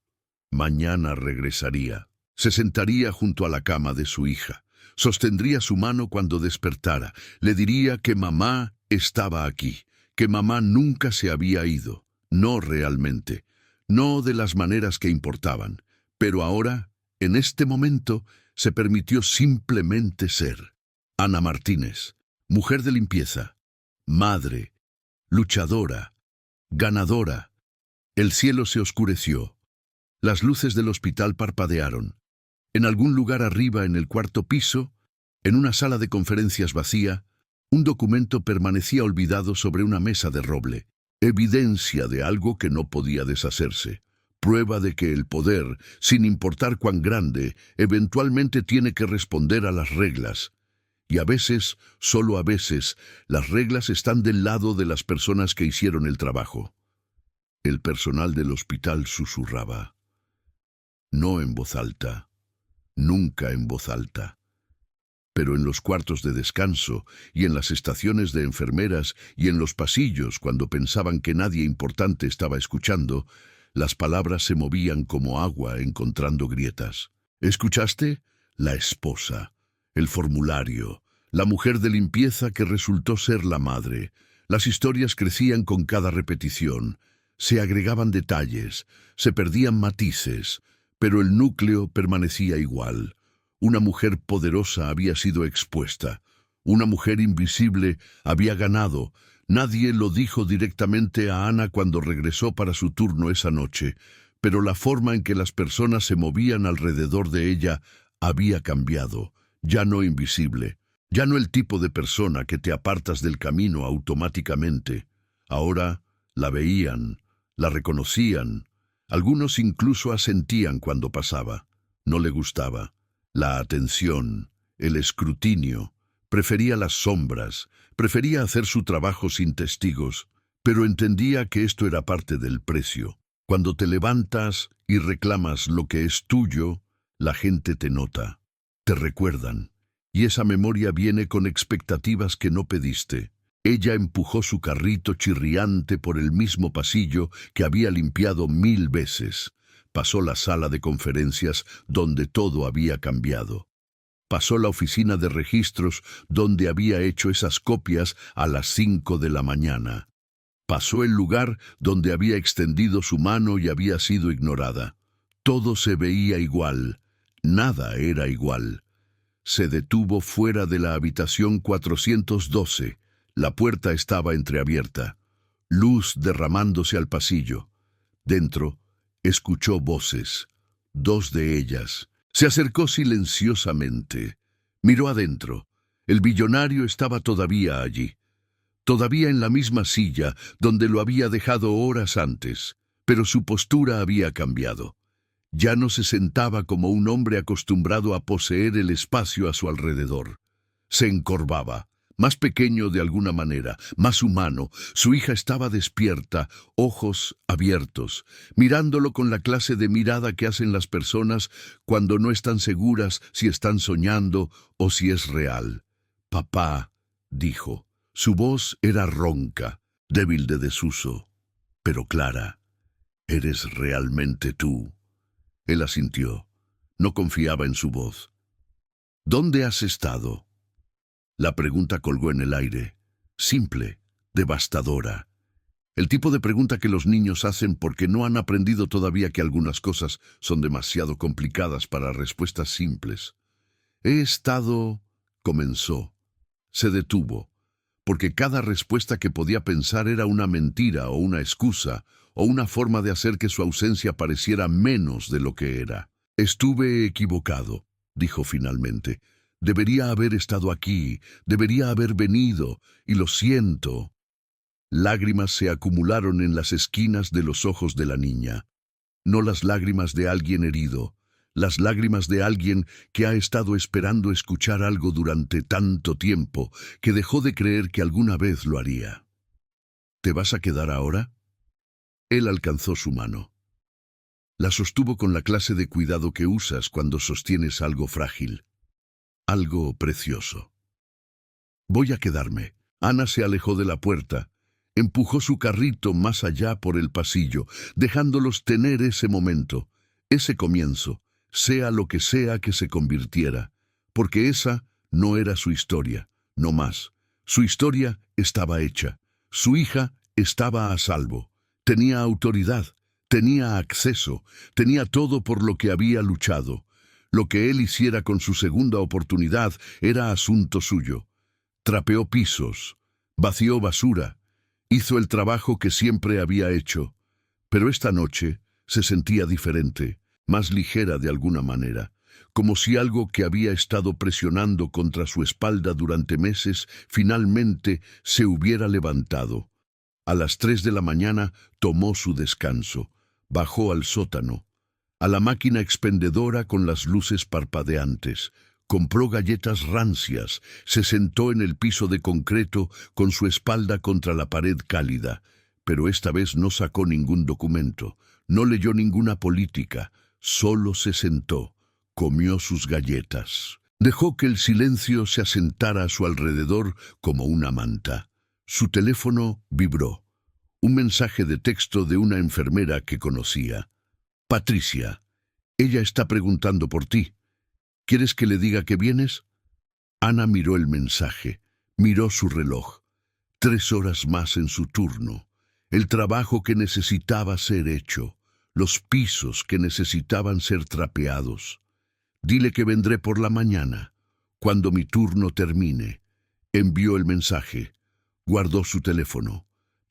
Mañana regresaría. Se sentaría junto a la cama de su hija. Sostendría su mano cuando despertara. Le diría que mamá estaba aquí, que mamá nunca se había ido. No realmente, no de las maneras que importaban. Pero ahora, en este momento, se permitió simplemente ser. Ana Martínez, mujer de limpieza, madre, luchadora, ganadora. El cielo se oscureció. Las luces del hospital parpadearon. En algún lugar arriba en el cuarto piso, en una sala de conferencias vacía, un documento permanecía olvidado sobre una mesa de roble. Evidencia de algo que no podía deshacerse. Prueba de que el poder, sin importar cuán grande, eventualmente tiene que responder a las reglas. Y a veces, solo a veces, las reglas están del lado de las personas que hicieron el trabajo. El personal del hospital susurraba. No en voz alta, nunca en voz alta. Pero en los cuartos de descanso y en las estaciones de enfermeras y en los pasillos cuando pensaban que nadie importante estaba escuchando, las palabras se movían como agua encontrando grietas. ¿Escuchaste? La esposa, el formulario, la mujer de limpieza que resultó ser la madre. Las historias crecían con cada repetición. Se agregaban detalles, se perdían matices, pero el núcleo permanecía igual. Una mujer poderosa había sido expuesta. Una mujer invisible había ganado. Nadie lo dijo directamente a Ana cuando regresó para su turno esa noche, pero la forma en que las personas se movían alrededor de ella había cambiado. Ya no invisible, ya no el tipo de persona que te apartas del camino automáticamente. Ahora la veían, la reconocían. Algunos incluso asentían cuando pasaba. No le gustaba. La atención, el escrutinio. Prefería las sombras, prefería hacer su trabajo sin testigos, pero entendía que esto era parte del precio. Cuando te levantas y reclamas lo que es tuyo, la gente te nota, te recuerdan, y esa memoria viene con expectativas que no pediste. Ella empujó su carrito chirriante por el mismo pasillo que había limpiado 1000 veces. Pasó la sala de conferencias donde todo había cambiado. Pasó la oficina de registros donde había hecho esas copias a las 5 de la mañana. Pasó el lugar donde había extendido su mano y había sido ignorada. Todo se veía igual. Nada era igual. Se detuvo fuera de la habitación 412. La puerta estaba entreabierta. Luz derramándose al pasillo. Dentro, escuchó voces. 2 de ellas. Se acercó silenciosamente. Miró adentro. El billonario estaba todavía allí. Todavía en la misma silla donde lo había dejado horas antes. Pero su postura había cambiado. Ya no se sentaba como un hombre acostumbrado a poseer el espacio a su alrededor. Se encorvaba. Más pequeño de alguna manera, más humano. Su hija estaba despierta, ojos abiertos, mirándolo con la clase de mirada que hacen las personas cuando no están seguras si están soñando o si es real. «Papá», dijo. Su voz era ronca, débil de desuso, pero clara. «¿Eres realmente tú?» Él asintió. No confiaba en su voz. «¿Dónde has estado?» La pregunta colgó en el aire, simple, devastadora. El tipo de pregunta que los niños hacen porque no han aprendido todavía que algunas cosas son demasiado complicadas para respuestas simples. «He estado...» comenzó. Se detuvo, porque cada respuesta que podía pensar era una mentira o una excusa o una forma de hacer que su ausencia pareciera menos de lo que era. Estuve equivocado, dijo finalmente. Debería haber estado aquí, debería haber venido, y lo siento. Lágrimas se acumularon en las esquinas de los ojos de la niña. No las lágrimas de alguien herido, las lágrimas de alguien que ha estado esperando escuchar algo durante tanto tiempo que dejó de creer que alguna vez lo haría. ¿Te vas a quedar ahora? Él alcanzó su mano. La sostuvo con la clase de cuidado que usas cuando sostienes algo frágil, algo precioso. Voy a quedarme. Ana se alejó de la puerta, empujó su carrito más allá por el pasillo, dejándolos tener ese momento, ese comienzo, sea lo que sea que se convirtiera, porque esa no era su historia, no más. Su historia estaba hecha, su hija estaba a salvo, tenía autoridad, tenía acceso, tenía todo por lo que había luchado. Lo que él hiciera con su segunda oportunidad era asunto suyo. Trapeó pisos, vació basura, hizo el trabajo que siempre había hecho, pero esta noche se sentía diferente, más ligera de alguna manera, como si algo que había estado presionando contra su espalda durante meses finalmente se hubiera levantado. A las 3 de la mañana tomó su descanso, bajó al sótano, a la máquina expendedora con las luces parpadeantes, compró galletas rancias, se sentó en el piso de concreto con su espalda contra la pared cálida, pero esta vez no sacó ningún documento, no leyó ninguna política, solo se sentó, comió sus galletas. Dejó que el silencio se asentara a su alrededor como una manta. Su teléfono vibró. Un mensaje de texto de una enfermera que conocía. Patricia, ella está preguntando por ti. ¿Quieres que le diga que vienes? Ana miró el mensaje, miró su reloj. 3 horas más en su turno. El trabajo que necesitaba ser hecho. Los pisos que necesitaban ser trapeados. Dile que vendré por la mañana, cuando mi turno termine. Envió el mensaje. Guardó su teléfono.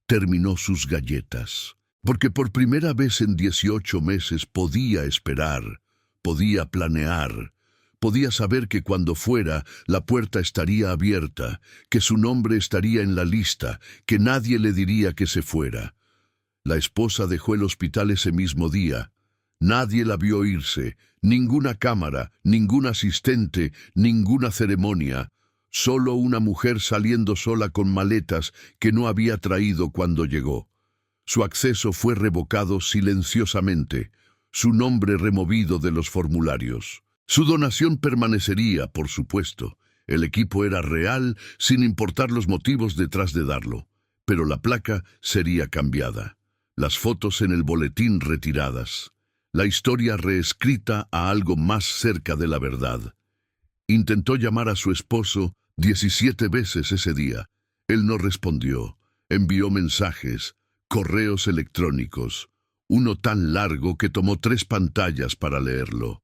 Terminó sus galletas. Porque por primera vez en 18 meses podía esperar, podía planear, podía saber que cuando fuera la puerta estaría abierta, que su nombre estaría en la lista, que nadie le diría que se fuera. La esposa dejó el hospital ese mismo día. Nadie la vio irse, ninguna cámara, ningún asistente, ninguna ceremonia. Solo una mujer saliendo sola con maletas que no había traído cuando llegó. Su acceso fue revocado silenciosamente, su nombre removido de los formularios. Su donación permanecería, por supuesto. El equipo era real, sin importar los motivos detrás de darlo. Pero la placa sería cambiada. Las fotos en el boletín retiradas. La historia reescrita a algo más cerca de la verdad. Intentó llamar a su esposo 17 veces ese día. Él no respondió. Envió mensajes, correos electrónicos, uno tan largo que tomó 3 pantallas para leerlo.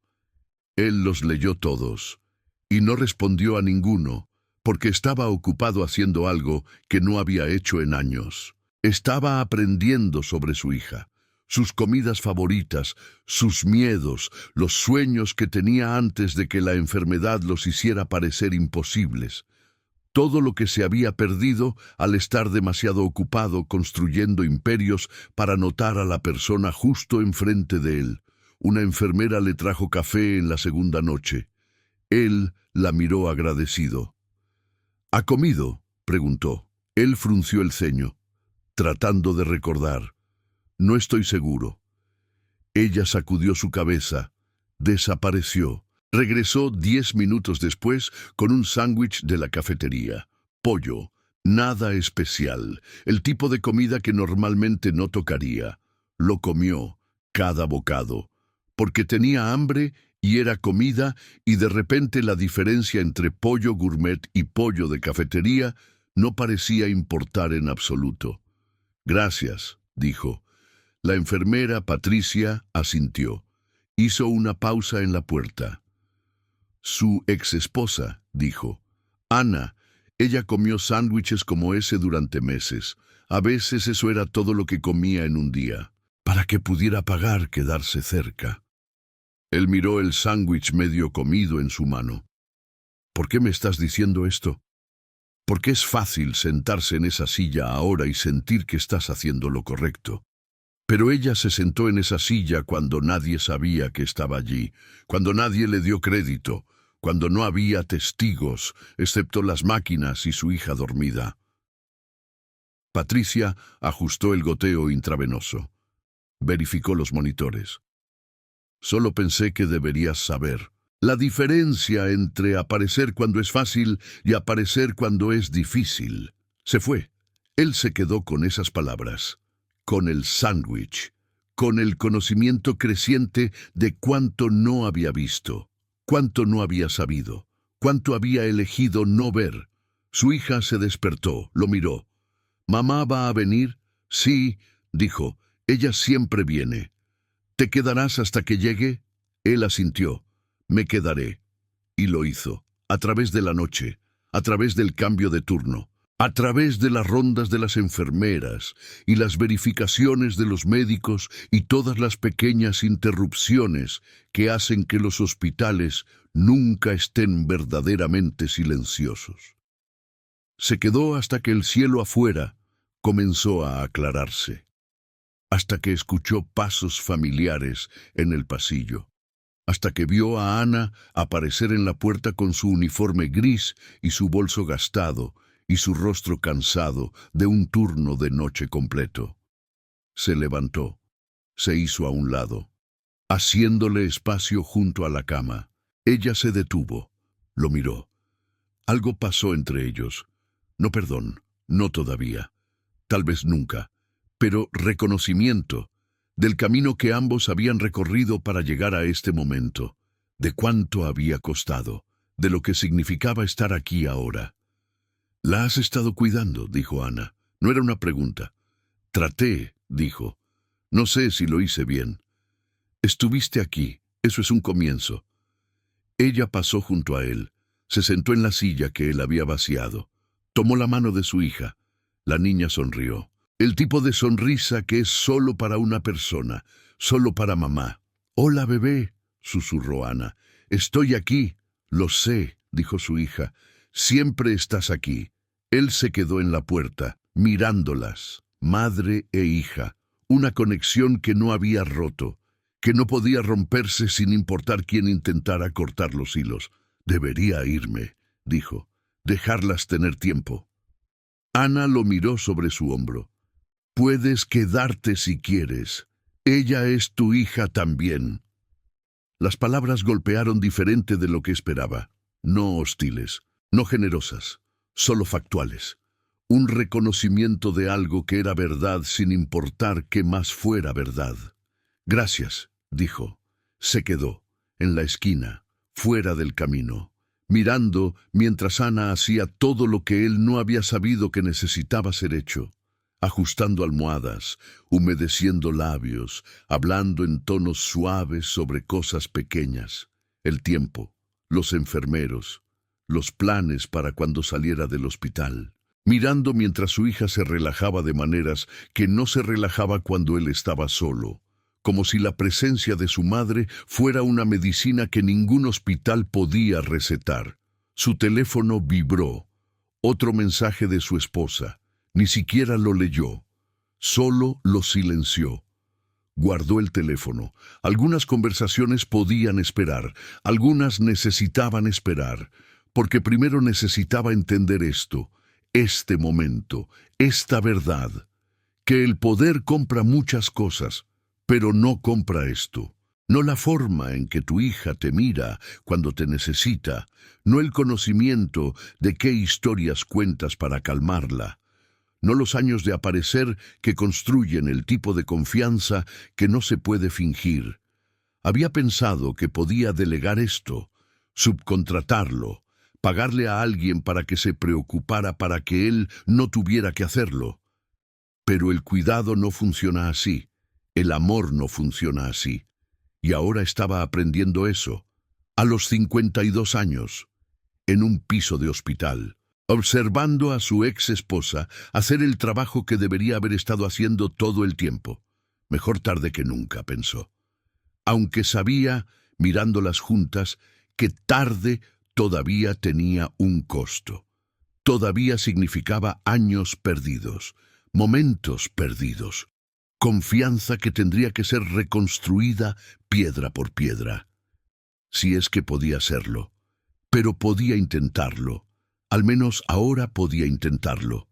Él los leyó todos, y no respondió a ninguno, porque estaba ocupado haciendo algo que no había hecho en años. Estaba aprendiendo sobre su hija, sus comidas favoritas, sus miedos, los sueños que tenía antes de que la enfermedad los hiciera parecer imposibles. Todo lo que se había perdido al estar demasiado ocupado construyendo imperios para notar a la persona justo enfrente de él. Una enfermera le trajo café en la segunda noche. Él la miró agradecido. ¿Ha comido?, preguntó. Él frunció el ceño, tratando de recordar. No estoy seguro. Ella sacudió su cabeza. Desapareció. Regresó 10 minutos después con un sándwich de la cafetería. Pollo, nada especial, el tipo de comida que normalmente no tocaría. Lo comió, cada bocado, porque tenía hambre y era comida, y de repente la diferencia entre pollo gourmet y pollo de cafetería no parecía importar en absoluto. Gracias, dijo. La enfermera, Patricia, asintió. Hizo una pausa en la puerta. Su ex-esposa, dijo. Ana, ella comió sándwiches como ese durante meses. A veces eso era todo lo que comía en un día. para que pudiera pagar quedarse cerca. Él miró el sándwich medio comido en su mano. ¿Por qué me estás diciendo esto? Porque es fácil sentarse en esa silla ahora y sentir que estás haciendo lo correcto. Pero ella se sentó en esa silla cuando nadie sabía que estaba allí, cuando nadie le dio crédito, cuando no había testigos, excepto las máquinas y su hija dormida. Patricia ajustó el goteo intravenoso. Verificó los monitores. Solo pensé que deberías saber la diferencia entre aparecer cuando es fácil y aparecer cuando es difícil. Se fue. Él se quedó con esas palabras, con el sándwich, con el conocimiento creciente de cuánto no había visto, cuánto no había sabido, cuánto había elegido no ver. Su hija se despertó, lo miró. ¿Mamá va a venir? Sí, dijo, ella siempre viene. ¿Te quedarás hasta que llegue? Él asintió. Me quedaré. Y lo hizo, a través de la noche, a través del cambio de turno, a través de las rondas de las enfermeras y las verificaciones de los médicos y todas las pequeñas interrupciones que hacen que los hospitales nunca estén verdaderamente silenciosos. Se quedó hasta que el cielo afuera comenzó a aclararse, hasta que escuchó pasos familiares en el pasillo, hasta que vio a Ana aparecer en la puerta con su uniforme gris y su bolso gastado y su rostro cansado de un turno de noche completo. Se levantó, se hizo a un lado, haciéndole espacio junto a la cama. Ella se detuvo, lo miró. Algo pasó entre ellos. No perdón, no todavía, tal vez nunca, pero reconocimiento del camino que ambos habían recorrido para llegar a este momento, de cuánto había costado, de lo que significaba estar aquí ahora. «¿La has estado cuidando?», dijo Ana. No era una pregunta. «Traté», dijo. «No sé si lo hice bien». «Estuviste aquí, eso es un comienzo». Ella pasó junto a él, se sentó en la silla que él había vaciado, tomó la mano de su hija. La niña sonrió. El tipo de sonrisa que es solo para una persona, solo para mamá. «Hola, bebé», susurró Ana. «Estoy aquí». «Lo sé», dijo su hija. «Siempre estás aquí». Él se quedó en la puerta, mirándolas, madre e hija, una conexión que no había roto, que no podía romperse sin importar quién intentara cortar los hilos. «Debería irme», dijo, «dejarlas tener tiempo». Ana lo miró sobre su hombro. «Puedes quedarte si quieres. Ella es tu hija también». Las palabras golpearon diferente de lo que esperaba. No hostiles, no generosas, solo factuales. Un reconocimiento de algo que era verdad sin importar qué más fuera verdad. «Gracias», dijo. Se quedó, en la esquina, fuera del camino, mirando mientras Ana hacía todo lo que él no había sabido que necesitaba ser hecho. Ajustando almohadas, humedeciendo labios, hablando en tonos suaves sobre cosas pequeñas. El tiempo, los enfermeros, los planes para cuando saliera del hospital. Mirando mientras su hija se relajaba de maneras que no se relajaba cuando él estaba solo, como si la presencia de su madre fuera una medicina que ningún hospital podía recetar. Su teléfono vibró. Otro mensaje de su esposa. Ni siquiera lo leyó. Solo lo silenció. Guardó el teléfono. Algunas conversaciones podían esperar. Algunas necesitaban esperar. Porque primero necesitaba entender esto, este momento, esta verdad. Que el poder compra muchas cosas, pero no compra esto. No la forma en que tu hija te mira cuando te necesita. No el conocimiento de qué historias cuentas para calmarla. No los años de aparecer que construyen el tipo de confianza que no se puede fingir. Había pensado que podía delegar esto, subcontratarlo, pagarle a alguien para que se preocupara para que él no tuviera que hacerlo. Pero el cuidado no funciona así, el amor no funciona así. Y ahora estaba aprendiendo eso, a los 52 años, en un piso de hospital. Observando a su ex esposa hacer el trabajo que debería haber estado haciendo todo el tiempo. Mejor tarde que nunca, pensó. Aunque sabía, mirándolas juntas, que tarde todavía tenía un costo. Todavía significaba años perdidos, momentos perdidos, confianza que tendría que ser reconstruida piedra por piedra. Si es que podía serlo. Pero podía intentarlo. Al menos ahora podía intentarlo.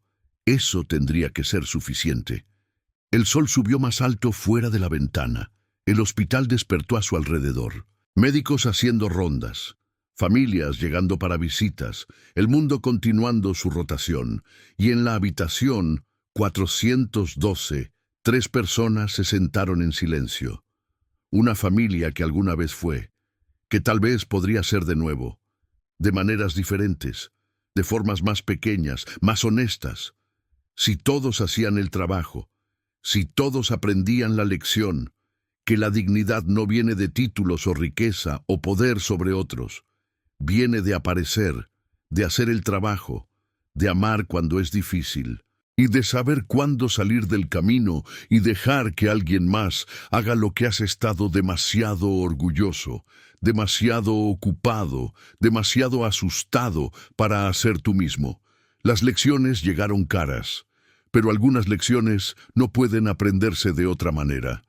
Eso tendría que ser suficiente. El sol subió más alto fuera de la ventana. El hospital despertó a su alrededor. Médicos haciendo rondas. Familias llegando para visitas. El mundo continuando su rotación. Y en la habitación 412, 3 personas se sentaron en silencio. Una familia que alguna vez fue. Que tal vez podría ser de nuevo. De maneras diferentes. De formas más pequeñas, más honestas. Si todos hacían el trabajo. Si todos aprendían la lección, que la dignidad no viene de títulos o riqueza o poder sobre otros, viene de aparecer, de hacer el trabajo, de amar cuando es difícil, y de saber cuándo salir del camino y dejar que alguien más haga lo que has estado demasiado orgulloso, demasiado ocupado, demasiado asustado para hacer tú mismo. Las lecciones llegaron caras. Pero algunas lecciones no pueden aprenderse de otra manera.